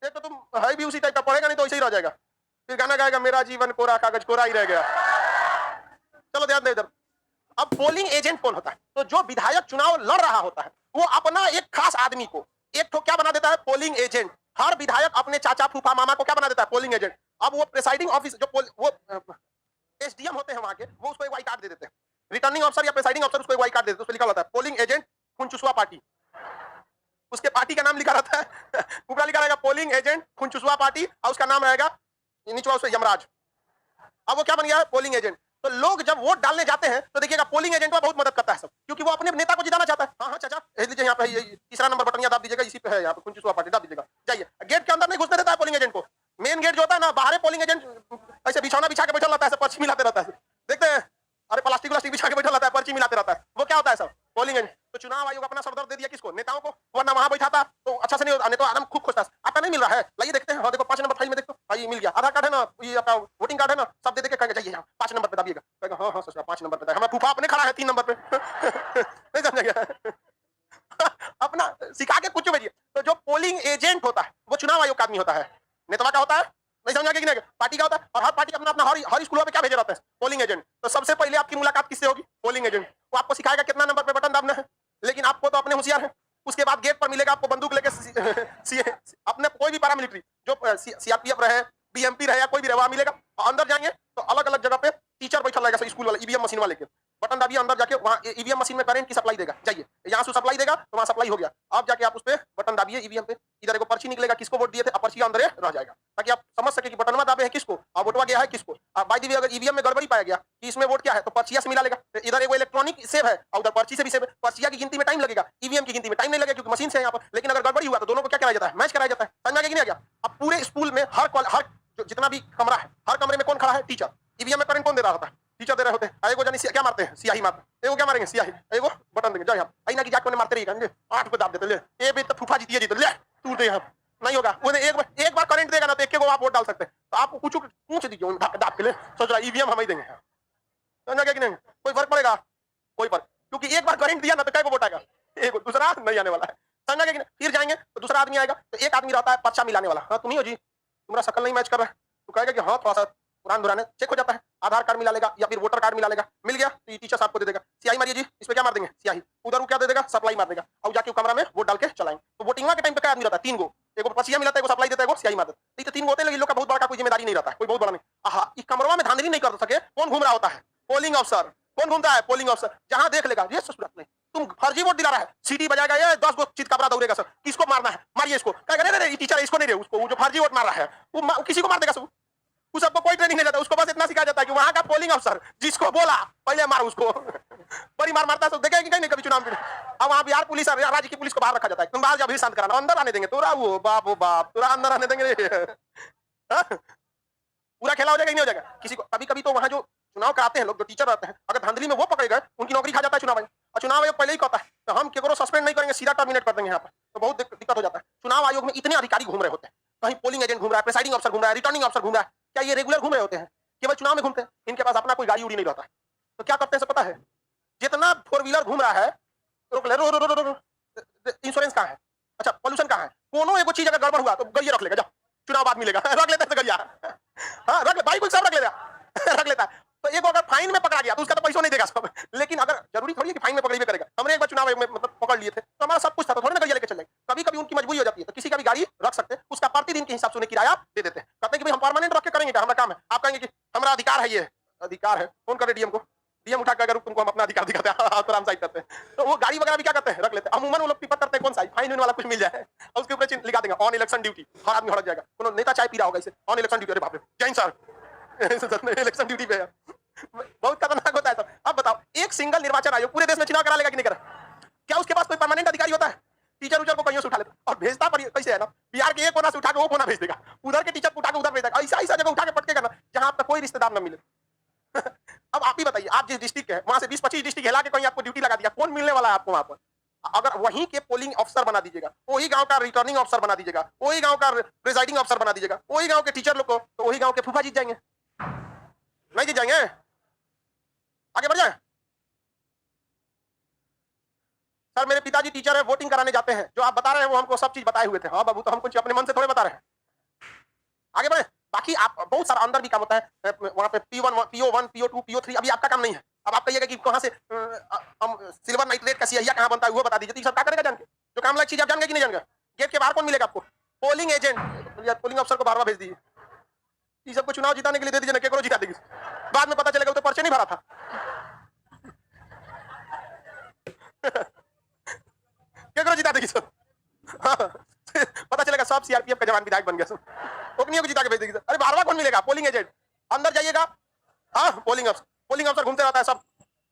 देख तो तुम है भी उसी टाइप का, पढ़ेगा नहीं तो ऐसे ही रह जाएगा, फिर गाना गाएगा मेरा जीवन कोरा कागज कोरा ही रह गया। चलो ध्यान दे इधर। अब पोलिंग एजेंट कौन होता है? तो जो विधायक चुनाव लड़ रहा होता है वो अपना एक खास आदमी को एक तो क्या बना देता है? Polling agent. हर विधायक अपने चाचा फूफा मामा को क्या बना देता है? Polling agent. अब वो प्रेसाइडिंग ऑफिस जो वो एसडीएम होते हैं वहां के, वो उसको एक वाई कार्ड दे देते हैं। रिटर्निंग ऑफिसर या प्रेसाइडिंग ऑफिसर उसको एक वाई कार्ड दे देते हैं, उस पर लिखा होता है पोलिंग एजेंट खुनचुसवा पार्टी। उसके पार्टी का नाम लिखा रहता है ऊपर लिखा रहेगा पोलिंग एजेंट खुनचुसवा पार्टी, और उसका नाम रहेगा नीचे उस यमराज। अब वो क्या बन गया है? Polling agent. तो लोग जब वोट डालने जाते हैं तो देखिएगा पोलिंग एजेंट को बहुत मदद करता है सब, क्योंकि वो अपने नेता को जिताना चाहता है। हाँ हाँ चाचा लीजिए यहाँ पे ये तीसरा नंबर बटन दाब दीजिएगा, इसी पे है यहाँ पे खुनचुसवा पार्टी, दाब दीजिएगा, जाइए। गेट के अंदर नहीं घुसने देता है पोलिंग एजेंट को। मेन गेट जो होता है ना, बाहर पोलिंग एजेंट ऐसे बिछौना बिछा के बैठा रहता है, पर्ची मिलाते रहता है, देखते हैं, अरे प्लास्टिक व्लास्टिक बिछा के बैठा रहता है, पर्ची मिलाते रहता है। वो क्या होता है सब? Polling agent. तो चुनाव आयोग अपना सरदर्द दे दिया किसको? नेताओं को, वरना वहां बैठा था तो अच्छा से नहीं होता, नहीं तो आराम खूब खोजता। आपका नहीं मिल रहा है, लाइए देखते हैं, हाँ देखो 5 नंबर फाइल में देखो, हाँ ये मिल गया, आधार कार्ड है ना, ये आपका वोटिंग कार्ड है ना, सब दे देके कहेंगे जाइए 5 नंबर पे दाबिएगा, कहेगा हाँ हाँ सर 5 नंबर पे, हमारा फूफा अपने खड़ा है 3 नंबर पे नहीं समझेगा अपना सिखा के कुछ भेजिए। तो जो पोलिंग एजेंट होता है वो चुनाव आयोग का आदमी होता है। नेता का होता है, नहीं समझा कि नहीं? पार्टी का होता है, और हर पार्टी अपना अपना हर स्कूलों पे क्या भेजे रहता है? Polling agent. तो सबसे पहले आपकी मुलाकात किससे होगी? Polling agent. वो आपको सिखाएगा कितना नंबर पे बटन दाबना है, लेकिन आपको तो अपने होशियार है। उसके बाद गेट पर मिलेगा आपको बंदूक लेके अपने कोई भी पैरामिलिट्री जो सीआरपीएफ रहे, बीएमपी रहे या कोई भी रहे, वहां मिलेगा। अंदर जाएंगे तो अलग अलग जगह पे टीचर बैठा रहेगा स्कूल वाला, ईवीएम मशीन वाले के, बटन दाबिए, अंदर जाके वहाँ ईवीएम मशीन में करंट की सप्लाई देगा, जाइए यहाँ से सप्लाई देगा तो वहाँ सप्लाई हो गया। अब जाके आप उस पर बटन दाबिए ईवीएम पे, इधर एक पर्ची निकलेगा किसको वोट दिए थे, पर्ची अंदर रह जाएगा, ताकि आप समझ सके कि बटनवा दाबे है किसको और वोटवा गया है किसको। बाई दी वे अगर ईवीएम में गड़बड़ी पाया गया कि इसमें वोट क्या है तो पर्चिया से मिला लेगा, इधर एक इलेक्ट्रॉनिक सेव है और उधर पर्ची से भी सेव है। पर्चिया की गिनती में टाइम लगेगा, ईवीएम की गिनती में टाइम नहीं लगेगा क्योंकि मशीन से है यहाँ पर। लेकिन अगर गड़बड़ी हुआ तो दोनों को क्या कराया जाता है? मैच कराया जाता है। समझ में आ गया? अब पूरे स्कूल में हर जितना भी कमरा है, हर कमरे में कौन खड़ा है? टीचर। ईवीएम में करंट कौन दे रहा होता है? टीचर दे रहे होते हैं। एगो जानी क्या मारते हैं? स्याही मारते हैं। एगो क्या मारेंगे? स्याही। एगो बटन देंगे, जाओ यहाँ आईना की जाके मारते रहिएगा, 8 पे दाब देते ले, ए भी तो फूफा जीतिए जीते ले टूट दे यहाँ, नहीं होगा। उन्हें एक बार करंट देगा ना तो एक को आप वोट डाल सकते हैं। तो आपको कुछ पूछ दीजिए दाब के लिए, सोच रहा ईवीएम हम ही देंगे, समझा क्या कि नहीं? कोई फर्क पड़ेगा? कोई फर्क, क्योंकि एक बार करंट दिया ना तो कई को वोट आएगा? एक, दूसरा नहीं आने वाला है, समझा क्या कि नहीं? फिर जाएंगे तो दूसरा आदमी आएगा, तो एक आदमी रहता है पर्चा मिलाने वाला, हाँ तुम ही हो जी, तुम्हारा शकल नहीं मैच कर रहा है, तो कहेगा कि हाँ थोड़ा सा पुरान दुराने चेक हो जाता है, आधार कार्ड मिला लेगा या फिर वोटर कार्ड मिला लेगा, मिल गया तो टीचर साहब को दे देगा, स्याही मारिए जी, इस पे क्या मार देंगे? स्याही। उधर वो क्या दे देगा? सप्लाई मार देगा, और जाके कमरा में वोट डाल के चलाएंगे। तो वोटिंग के टाइम पे क्या आदमी रहता है? 3 गो, एगो पर्चिया मिलाता है, एगो सप्लाई देता है, एगो स्याही मारता है, तो 3 गो होते हैं। लोग का बहुत बड़ा कोई जिम्मेदारी नहीं रहता है, कोई बहुत बड़ा नहीं। आहा, इस कमरवा में धांधली नहीं कर सके, कौन घूम रहा होता है? पोलिंग अफसर। कौन घूमता है? पोलिंग अफसर। जहां देख लेगा ये ससुराल नहीं, तुम फर्जी वोट दिला रहा है, सीटी बजाएगा, ये 10 गो चित कपड़ा दौड़ेगा सर, किसको मारना है? मारिए इसको, कहेगा नहीं टीचर इसको नहीं दे, उसको, वो जो फर्जी वोट मार रहा है वो किसी को मार देगा सब। उस सबको कोई ट्रेनिंग नहीं देता, उसको बस इतना सिखाया जाता है कि वहां का पोलिंग अफसर जिसको बोला पहले मार उसको बड़ी मार मारता है सब, देखेगा कि कहीं नहीं कभी चुनाव में। अब वहां बिहार पुलिस और राज्य की पुलिस को बाहर रखा जाता है, तुम बाहर जाओ, भी शांत कराना, अंदर आने देंगे तोरा, वो बाप तोरा अंदर आने देंगे पूरा खेला हो जाएगा, नहीं हो जाएगा किसी को। कभी कभी तो वहां जो चुनाव कराते हैं लोग, जो टीचर रहते हैं, अगर धांधली में वो पकड़े गए, उनकी नौकरी खा जाता है चुनाव आयोग। और चुनाव आयोग पहले ही कहता है तो हम केवल सस्पेंड नहीं करेंगे, सीधा टर्मिनेट कर देंगे यहाँ पर, तो बहुत दिक्कत हो जाता है। चुनाव आयोग में इतने अधिकारी घूम रहे होते हैं, कहीं पोलिंग एजेंट घूम रहा है, प्रेसाइडिंग अफसर घूम रहा है, रिटर्निंग अफसर घूम रहा है, क्या ये रेगुलर घूम रहे होते हैं? केवल चुनाव में घूमते हैं, इनके पास अपना कोई गाड़ी उड़ी नहीं रहता। तो क्या करते हैं सब पता है? जितना 4 व्हीलर घूम रहा है, रोक ले, इंश्योरेंस कहाँ है? अच्छा पॉल्यूशन कहाँ है? कोनो एगो चीज अगर गड़बड़ हुआ तो गलिया रख लेगा, जाओ चुनाव बाद मिलेगा रख लेता है गलिया, हाँ रख ले, बाइक सब रख लेगा रख लेता है। तो एक अगर फाइन में पकड़ा गया तो उसका तो पैसा नहीं देगा सब, लेकिन अगर जरूरी थोड़ी है कि फाइन में पकड़े करेगा। हमने एक बार चुनाव में मतलब पकड़ लिए थे तो हमारा सब कुछ था, तो थोड़ी ना गलिया लेके चल जाएंगे। कभी कभी उनकी मजबूरी हो जाती है तो किसी का भी गाड़ी रख सकते हैं, उसका प्रतिदिन के हिसाब से उन्हें किराया दे देते हैं। कहते हैं कि भाई हम परमानेंट रख के करेंगे क्या, हमारा काम है। आप कहेंगे कि हमारा अधिकार है, ये अधिकार है, फोन करे डीएम को, डीएम उठा के अगर तुमको हम अपना अधिकार दिखाते हैं तो हम साइड करते हैं। तो वो गाड़ी वगैरह भी क्या करते हैं? रख लेते हैं। अमूमन वो लोग प्रीफर करते हैं कौन सा? फाइन वाला कुछ मिल जाए और उसके ऊपर लिखा देंगे ऑन इलेक्शन ड्यूटी, हर आदमी हड़क जाएगा। कोनो नेता चाय पी रहा होगा इसे ऑन इलेक्शन ड्यूटी, अरे बाप रे जैन सर इलेक्शन ड्यूटी पे है, बहुत खतरनाक होता है सब। अब बताओ, एक सिंगल निर्वाचन आयोग पूरे देश में चुनाव करा लेगा कि नहीं करा? क्या उसके पास कोई परमानेंट अधिकारी होता है? टीचर उचर को कहीं से उठा लेता और भेजता पर कैसे है ना, बिहार के एक कोना से उठा के वो कोना भेज देगा, उधर के टीचर को उठा के उधर भेज देगा, ऐसा ऐसा जगह उठा के पटकेगा ना जहां आपका कोई रिश्तेदार न मिले अब आप ही बताइए, आप जिस डिस्ट्रिक्ट के हैं वहां से 20-25 डिस्ट्रिक्ट हिला के कहीं आपको ड्यूटी लगा दिया, कौन मिलने वाला है आपको वहां पर? अगर वहीं के पोलिंग अफसर बना दीजिएगा, वही गांव का रिटर्निंग अफसर बना दीजिएगा, वही गांव का प्रिजाइडिंग अफसर बना दीजिएगा, वही गांव के टीचर लोग को, तो वही गांव के फूफा जीत जाएंगे, नहीं जीत जाएंगे? आगे बढ़ जाए। सर मेरे पिताजी टीचर है, वोटिंग कराने जाते हैं, जो आप बता रहे हैं वो हमको सब चीज बताए हुए थे। हाँ बाबू, तो हम कुछ अपने मन से थोड़े बता रहे हैं। आगे बढ़े। बाकी आप बहुत सारा अंदर भी काम होता है, वहां पे P1 PO1 PO2 PO3, अभी आपका काम नहीं है। अब आप कहिएगा कि कहां से हम सिल्वर नाइट्रेट का सियाहिया कहां बनता है वो बता दीजिए, तो ये सब क्या करेगा जान के? जो काम लायक चीज आप जान गए कि नहीं जान गए? गेट के बाहर कौन मिलेगा आपको? पोलिंग एजेंट, पोलिंग अफसर को बाहर भेज दीजिए। ये सबको चुनाव जिताने के लिए दे दीजिए ना, केकरो जिता देगी। बाद में पता चलेगा वो तो पर्चे नहीं भरा था। केकरो जिता देगी सब। हाँ। पता चलेगा सब सीआरपीएफ का जवान विधायक बन गया सब। ओकनियों को जिता के भेज देगी। अरे बारवा कौन मिलेगा? Polling agent. अंदर जाइएगा, हाँ पोलिंग अफसर घूमते रहता है सब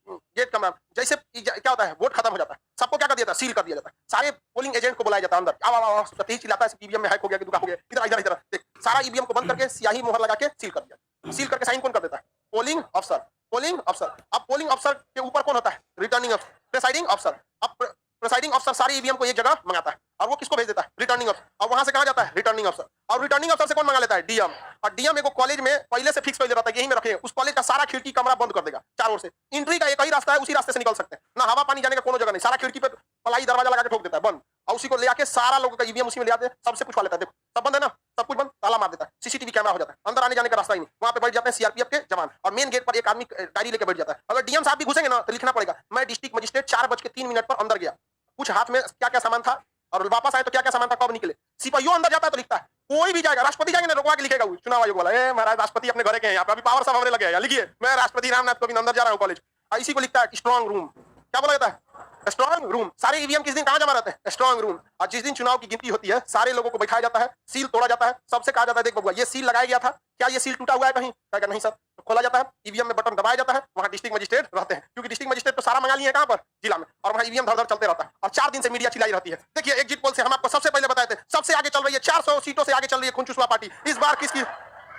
गेट कमरा। जैसे क्या होता है, वोट खत्म हो जाता है, सबको क्या कर दिया जाता है? सील कर दिया जाता है। सारे पोलिंग एजेंट को बुलाया जाता है अंदर। आवा सतीश चिल्लाता है ईवीएम में हैक हो गया कि दुका हो गया, इधर इधर इधर देख। सारा ईवीएम को बंद करके स्याही मोहर लगा के सील कर दिया। सील करके साइन कौन कर देता है? पोलिंग अफसर। पोलिंग अफसर। अब पोलिंग अफसर के ऊपर कौन होता है? रिटर्निंग अफसर, प्रिसाइडिंग अफसर। अब प्रिसाइडिंग अफसर सारे ईवीएम को एक जगह मंगाता है और वो किसको भेज देता है? रिटर्निंग अफसर। और वहां से कहां जाता है? रिटर्निंग अफसर। और रिटर्निंग अफसर से कौन मंगा लेता है? डीएम। और डीएम एगो कॉलेज में पहले से फिक्स कर देता है, यहीं में रखेंगे। उस कॉलेज का सारा खिड़की कमरा बंद कर देगा चारों ओर से। एंट्री का एक ही रास्ता है, उसी रास्ते से निकल सकते हैं ना, हवा पानी जाने का कोनो जगह नहीं। सारा खिड़की पे पलाई दरवाजा लगा के ठोक देता है बंद, और उसी को ले आके सारा लोगों का ईवीएम उसी में ले आते हैं, सबसे कुछ लेता है। देखो सब बंद है ना, सब कुछ बंद, ताला मार देता है, सीसीटीवी कैमरा हो जाता है, अंदर आने जाने का रास्ता ही नहीं। वहां पे बैठ जाते हैं सीआरपीएफ के जवान, और मेन गेट पर एक आदमी डायरी लेके बैठ जाता है। अगर डीएम साहब भी घुसेंगे ना तो लिखना पड़ेगा, मैं डिस्ट्रिक्ट मजिस्ट्रेट 4:03 पर अंदर गया, कुछ हाथ में क्या क्या सामान था और वापस आए तो क्या क्या सामान था, कब निकले। सिपाहियों अंदर जाता है तो लिखता है। कोई भी जाएगा, राष्ट्रपति जाएंगे ना, रुकवा के लिखेगा चुनाव आयोग वाला, ए महाराज राष्ट्रपति अपने घर के हैं, यहाँ पे अभी पावर सब हमने लगे हैं, लिखिए मैं राष्ट्रपति रामनाथ कोविंद अंदर जा रहा हूँ कॉलेज। इसी को लिखता है स्ट्रॉन्ग रूम। क्या बोला जाता है? Strong room. सारे ईवीएम किस दिन कहां जमा रहते हैं? Strong room. और जिस दिन चुनाव की गिनती होती है सारे लोगों को बैठाया जाता है, सील तोड़ा जाता है, सबसे कहा जाता है देख बबुआ ये सील लगाया गया था, क्या ये सील टूटा हुआ है कहीं? कहेगा नहीं सर। तो खोला जाता है, ईवीएम में बटन दबाया जाता है, वहां डिस्ट्रिक्ट मजिस्ट्रेट रहते हैं, क्योंकि डिस्ट्रिक्ट मजिस्ट्रेट तो सारा मंगा लिए कहां पर? जिला में, और वहां ईवीएम धड़ चलते रहता है। और 4 दिन से मीडिया चिल्लाई रहती है। देखिए एग्जिट पोल से हम आपको सबसे पहले बताए थे, सबसे आगे चल रही है, 400 सीटों से आगे चल रही है खुंचुसवा पार्टी। इस बार किसकी?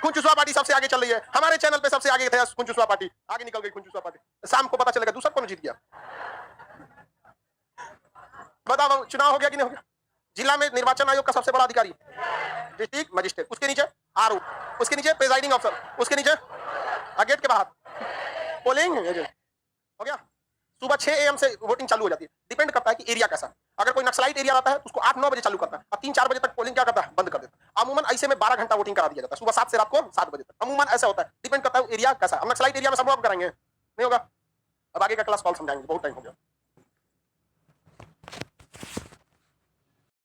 खुंचुसवा पार्टी सबसे आगे चल रही है। हमारे चैनल पे सबसे आगे थे खुंचुसवा पार्टी, आगे निकल गई खुंचुसवा पार्टी। शाम को पता चलेगा दूसरा कौन जीत गया। बताओ चुनाव हो गया कि नहीं हो गया? जिला में निर्वाचन आयोग का सबसे बड़ा अधिकारी डिस्ट्रिक्ट मजिस्ट्रेट, उसके नीचे आरओ, उसके नीचे प्रिजाइडिंग अफसर, उसके नीचे गेट के बाहर पोलिंग एजेंट। हो गया। सुबह 6 AM से वोटिंग चालू हो जाती है। डिपेंड करता है कि एरिया कैसा। अगर कोई नक्सलाइट एरिया रहता है तो उसको 8-9 बजे चालू करता है और 3-4 बजे तक पोलिंग क्या करता है? बंद कर देता है। अमूमन ऐसे में 12 घंटा वोटिंग करा दिया जाता है, सुबह 7 से रात को 7 बजे तक। अमूमन ऐसा होता है, डिपेंड करता है एरिया कैसा। हम नक्सलाइट एरिया में सब लोग कराएंगे नहीं होगा। अब आगे का क्लास कॉल समझाएंगे, बहुत टाइम हो गया।